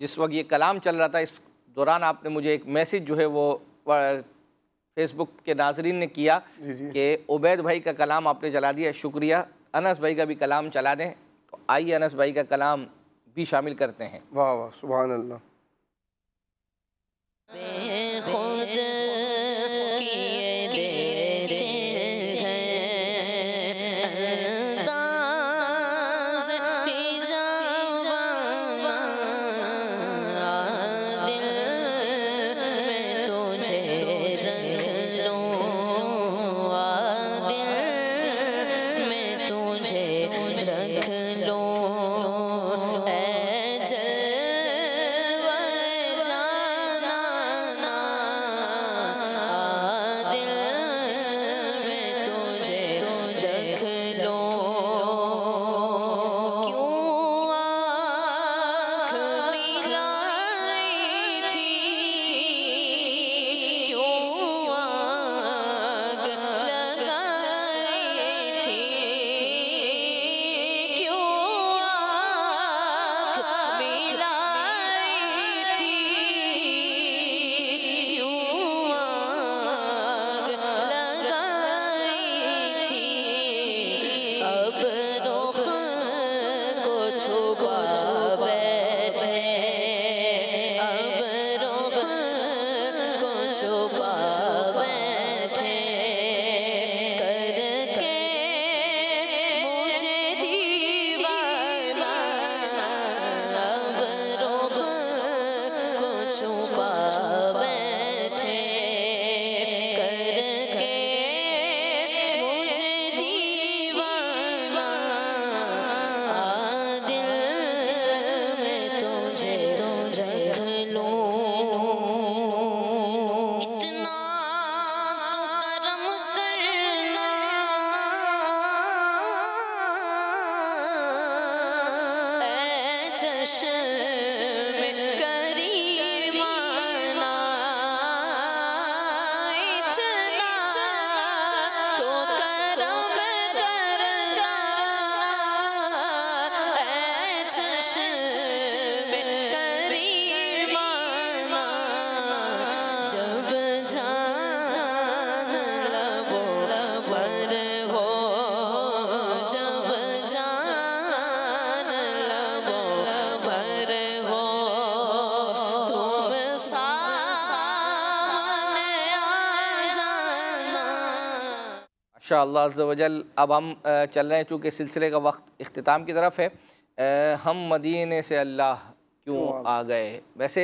जिस वक्त ये कलाम चल रहा था, इस दौरान आपने मुझे एक मैसेज जो है वो फेसबुक के नाजरीन ने किया कि उबैद भाई का कलाम आपने चला दिया, शुक्रिया। अनस भाई का भी कलाम चला दें। तो आइए अनस भाई का कलाम भी शामिल करते हैं। वाह वाह, सुभान अल्लाह। खुद किए देते हैं अंदाज़ हिजामा। दिल में तुझे रख लूं, दिल में तुझे रख लूं। इंशाअल्लाह अज़्ज़ व जल। अब हम चल रहे हैं, चूँकि सिलसिले का वक्त इख्तिताम की तरफ है। हम मदीने से अल्लाह क्यों आ गए। वैसे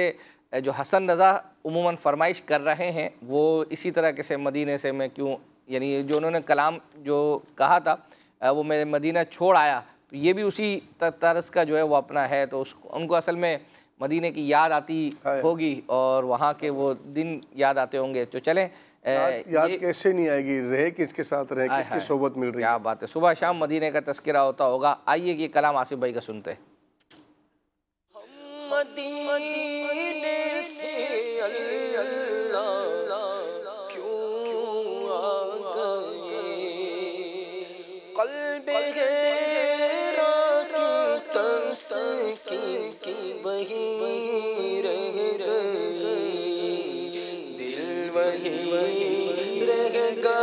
जो हसन रज़ा उमूमन फरमाइश कर रहे हैं वो इसी तरह के से मदीने से मैं क्यों, यानी जो उन्होंने कलाम जो कहा था वो मैं मदीना छोड़ आया, तो तो ये भी उसी तर्ज का जो है वो अपना है। तो उसको उनको असल में मदीने की याद आती होगी और वहाँ के वो दिन याद आते होंगे। तो चलें याद कैसे नहीं आएगी, रहे किसके साथ रहे, किसकी सोबत मिल रही है। क्या बात है, सुबह शाम मदीने का तस्करा होता होगा। आइए ये कलाम आसिफ भाई का सुनते हैं। मदीने से अल्लाह क्यों आ गए, क़ल्ब गैरा की तस्कीन वही रह गई, दिल वही रह गया,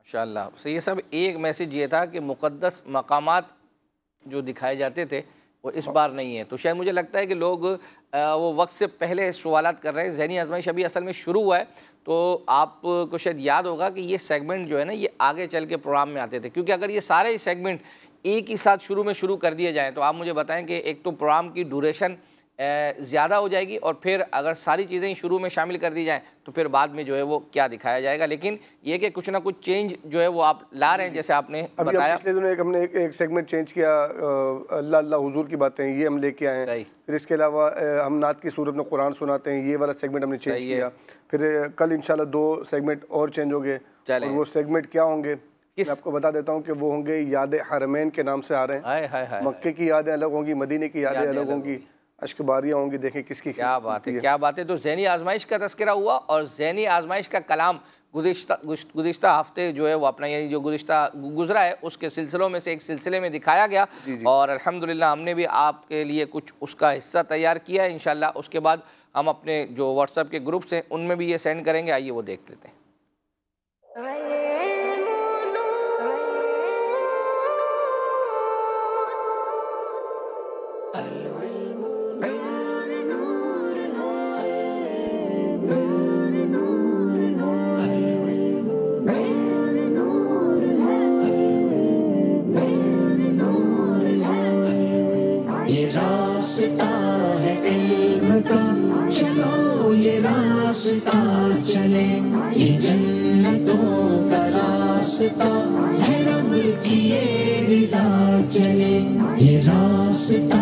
माशाअल्लाह। तो ये सब एक मैसेज ये था कि मुक़द्दस मकामात जो दिखाए जाते थे वो इस बार नहीं है। तो शायद मुझे लगता है कि लोग वो वक्त से पहले सवालात कर रहे हैं। ज़हनी आजमाइश अभी असल में शुरू हुआ है। तो आपको शायद याद होगा कि ये सेगमेंट जो है ना ये आगे चल के प्रोग्राम में आते थे, क्योंकि अगर ये सारे सेगमेंट एक ही साथ शुरू कर दिए जाएँ तो आप मुझे बताएँ कि एक तो प्रोग्राम की ड्यूरेशन ज़्यादा हो जाएगी और फिर अगर सारी चीज़ें शुरू में शामिल कर दी जाएँ तो फिर बाद में जो है वो क्या दिखाया जाएगा। लेकिन ये कि कुछ ना कुछ चेंज जो है वो आप ला रहे हैं, जैसे आपने बताया। पिछले दिनों हमने एक सेगमेंट चेंज किया, अल्लाह अल्लाह हुजूर की बातें, ये हम लेके आए हैं। फिर इसके अलावा हम नात की सूरत में कुरान सुनाते हैं, ये वाला सेगमेंट हमने चेंज किया। फिर कल इंशाल्लाह 2 सेगमेंट और चेंज हो गए। और वो सेगमेंट क्या होंगे मैं आपको बता देता हूँ कि वो होंगे याद हरमैन के नाम से आ रहे हैं। मक्के की यादें अलग होंगी, मदीने की यादें अलग होंगी, अश्कबारियाँ होंगी। देखें किसकी क्या बात है, क्या बात है। तो ज़हनी आजमाइश का तस्करा हुआ और ज़हनी आजमाइश का कलाम गुज़िश्ता हफ्ते जो है वो अपना ये जो गुज़रा है उसके सिलसिलों में से एक सिलसिले में दिखाया गया। और अल्हम्दुलिल्लाह हमने भी आपके लिए कुछ उसका हिस्सा तैयार किया है। इंशाल्लाह उसके बाद हम अपने जो व्हाट्सएप के ग्रुप्स हैं उनमें भी ये सेंड करेंगे। आइए वो देख लेते हैं। ये रास्ता है इल्म का, चलो ये रास्ता चले, ये जन्नतों का रास्ता है, रब की ये रिज़ा चले। ये रास्ता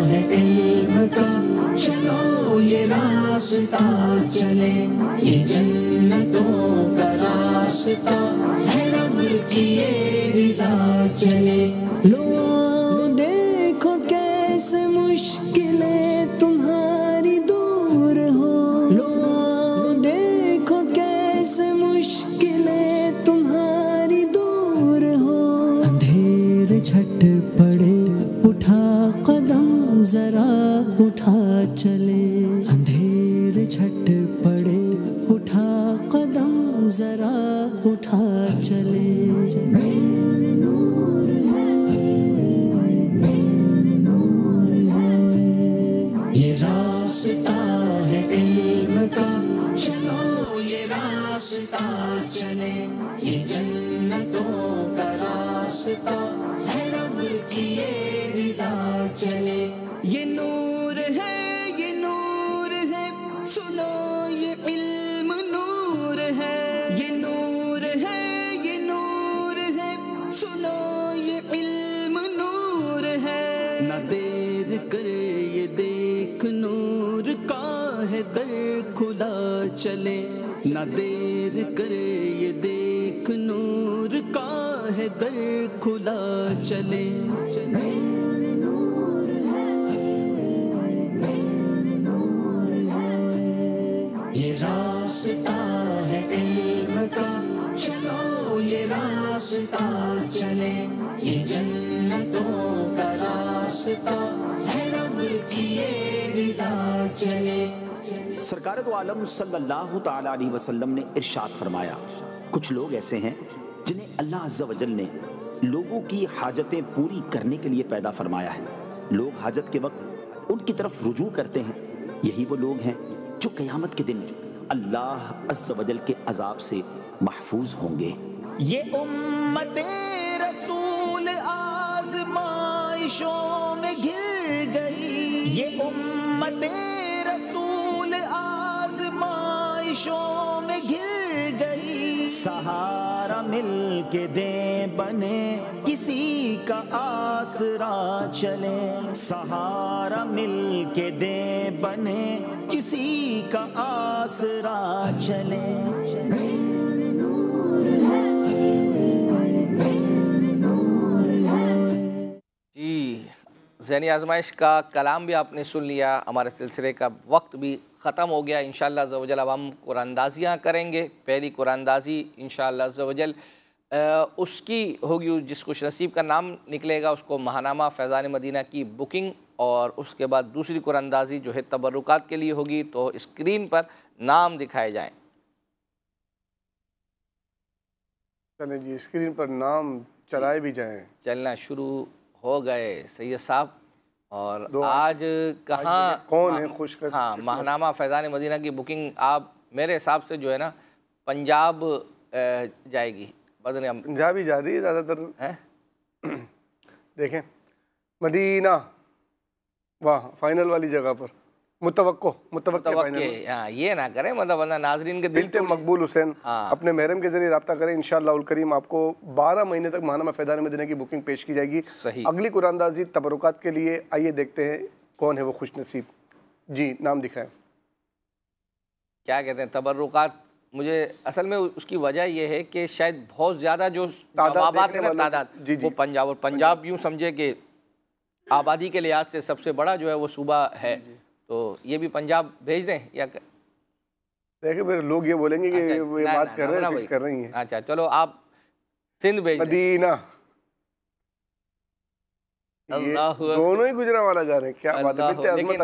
है इल्म का, चलो ये रास्ता चले, ये जन्नतों का रास्ता है, रब की ये रिज़ा चले। लो देखो कैसे मुश्किलें तुम्हारी दूर हो, लो देखो कैसे मुश्किलें तुम्हारी दूर हो। अंधेर झट पड़े उठा कदम जरा उठा चले, अंधेर झट पड़े उठा कदम जरा उठा चले। ये रास्ता है इल्म का, चलो ये रास्ता चले, ये जन्नतों का रास्ता है, रब की ये रिज़ा चले। ये नूर है, ये नूर है, सुनो ये इल्म नूर है। ये नूर है, ये नूर है, सुनो ये इल्म नूर है। न देर कर ये देख नूर का है दर खुला चले, न देर कर ये देख एक नूर का है दर खुला चले, ये रास्ता है इल्म का, चलो ये रास्ता चले, ये जन्नतों का रास्ता है, रब की ये रिज़ा चले। सरकार दो आलम सल्लल्लाहु ताला अलैहि वसल्लम ने इरशाद फरमाया, कुछ लोग ऐसे हैं जिन्हें अल्लाह अज़्ज़ा वजल ने लोगों की हाजतें पूरी करने के लिए पैदा फरमाया है। लोग हाजत के वक्त उनकी तरफ रुजू करते हैं। यही वो लोग हैं जो क़यामत के दिन अल्लाह अज़्ज़ा वजल के अज़ाब से महफूज होंगे। ये उम्मते रसूल आज़माइशों में घिर गई, ये उम्मते रसूल आज़माइशों में घिर गई। सहारा मिल के दे बने, किसी का आसरा चले, सहारा मिल के दे बने, किसी का आसरा चले। जी, ज़हनी आजमाइश का कलाम भी आपने सुन लिया। हमारे सिलसिले का वक्त भी ख़त्म हो गया। इंशाअल्लाह अज़्ज़ा वजल अब हम कुरानदाज़ियाँ करेंगे। पहली कुरानदाज़ी इंशाअल्लाह अज़्ज़ा वजल उसकी होगी, जिस खुश नसीब का नाम निकलेगा उसको महानामा फैज़ान मदीना की बुकिंग, और उसके बाद दूसरी कुरानदाज़ी जो है तबरुकात के लिए होगी। तो स्क्रीन पर नाम दिखाए जाएँ। चलें जी, स्क्रीन पर नाम चलाए भी जाएँ। चलना शुरू हो गए सैयद साहब। और आज कहाँ कौन है खुश कर? हाँ, महानामा फैज़ान मदीना की बुकिंग आप मेरे हिसाब से जो है ना पंजाब जाएगी। पंजाब ही जा रही है ज़्यादातर है। देखें मदीना, वाह, फाइनल वाली जगह पर मुतवक्को हाँ, ये ना करें मतलब वरना नाजरीन के दिल बिल्कुल मकबूल हुसैन अपने महरम के जरिए रब्ता करें। इंशाअल्लाह उल करीम आपको 12 महीने तक महानामा फैज़ान मदीना की बुकिंग पेश की जाएगी। सही। अगली कुरानदाज़ी तबरुकात के लिए आइए देखते हैं कौन है वो खुश नसीब। जी, नाम दिखाएं। क्या कहते हैं तबरुकात? मुझे असल में उसकी वजह यह है कि शायद बहुत ज़्यादा जो आबाद है ना तादाद, वो पंजाब, और पंजाब यूँ समझे कि आबादी के लिहाज से सबसे बड़ा जो है वो सूबा है। तो ये भी पंजाब भेज दें या देखिए फिर लोग ये बोलेंगे कि वो ये बात कर रहे हैं, फिक्स कर रही हैं। अच्छा चलो आप सिंध भेज दें। मदीना, दोनों ही गुजरांवाला जा रहे हैं। क्या बात है, लेकिन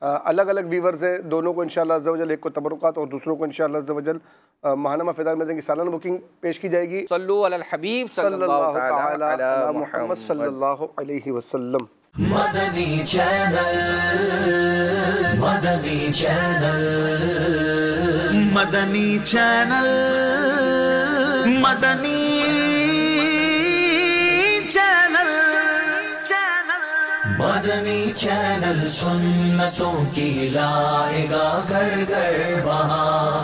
अलग अलग व्यूवर्स हैं दोनों को इंशाअल्लाह अज़्ज़ा वजल, एक को तबरुकात और दूसरों को इंशाअल्लाह अज़्ज़ा वजल महानामा फैज़ान मदीना की सालाना बुकिंग पेश की जाएगी। सल्लु अलल हबीब सल्लल्लाहु तआला अला मुहम्मद सल्लल्लाहु अलैहि वसल्लम। Madani channel, Madani channel, Madani channel, Madani channel, Madani channel सुन्नतों की लाएगा घर घर बहार।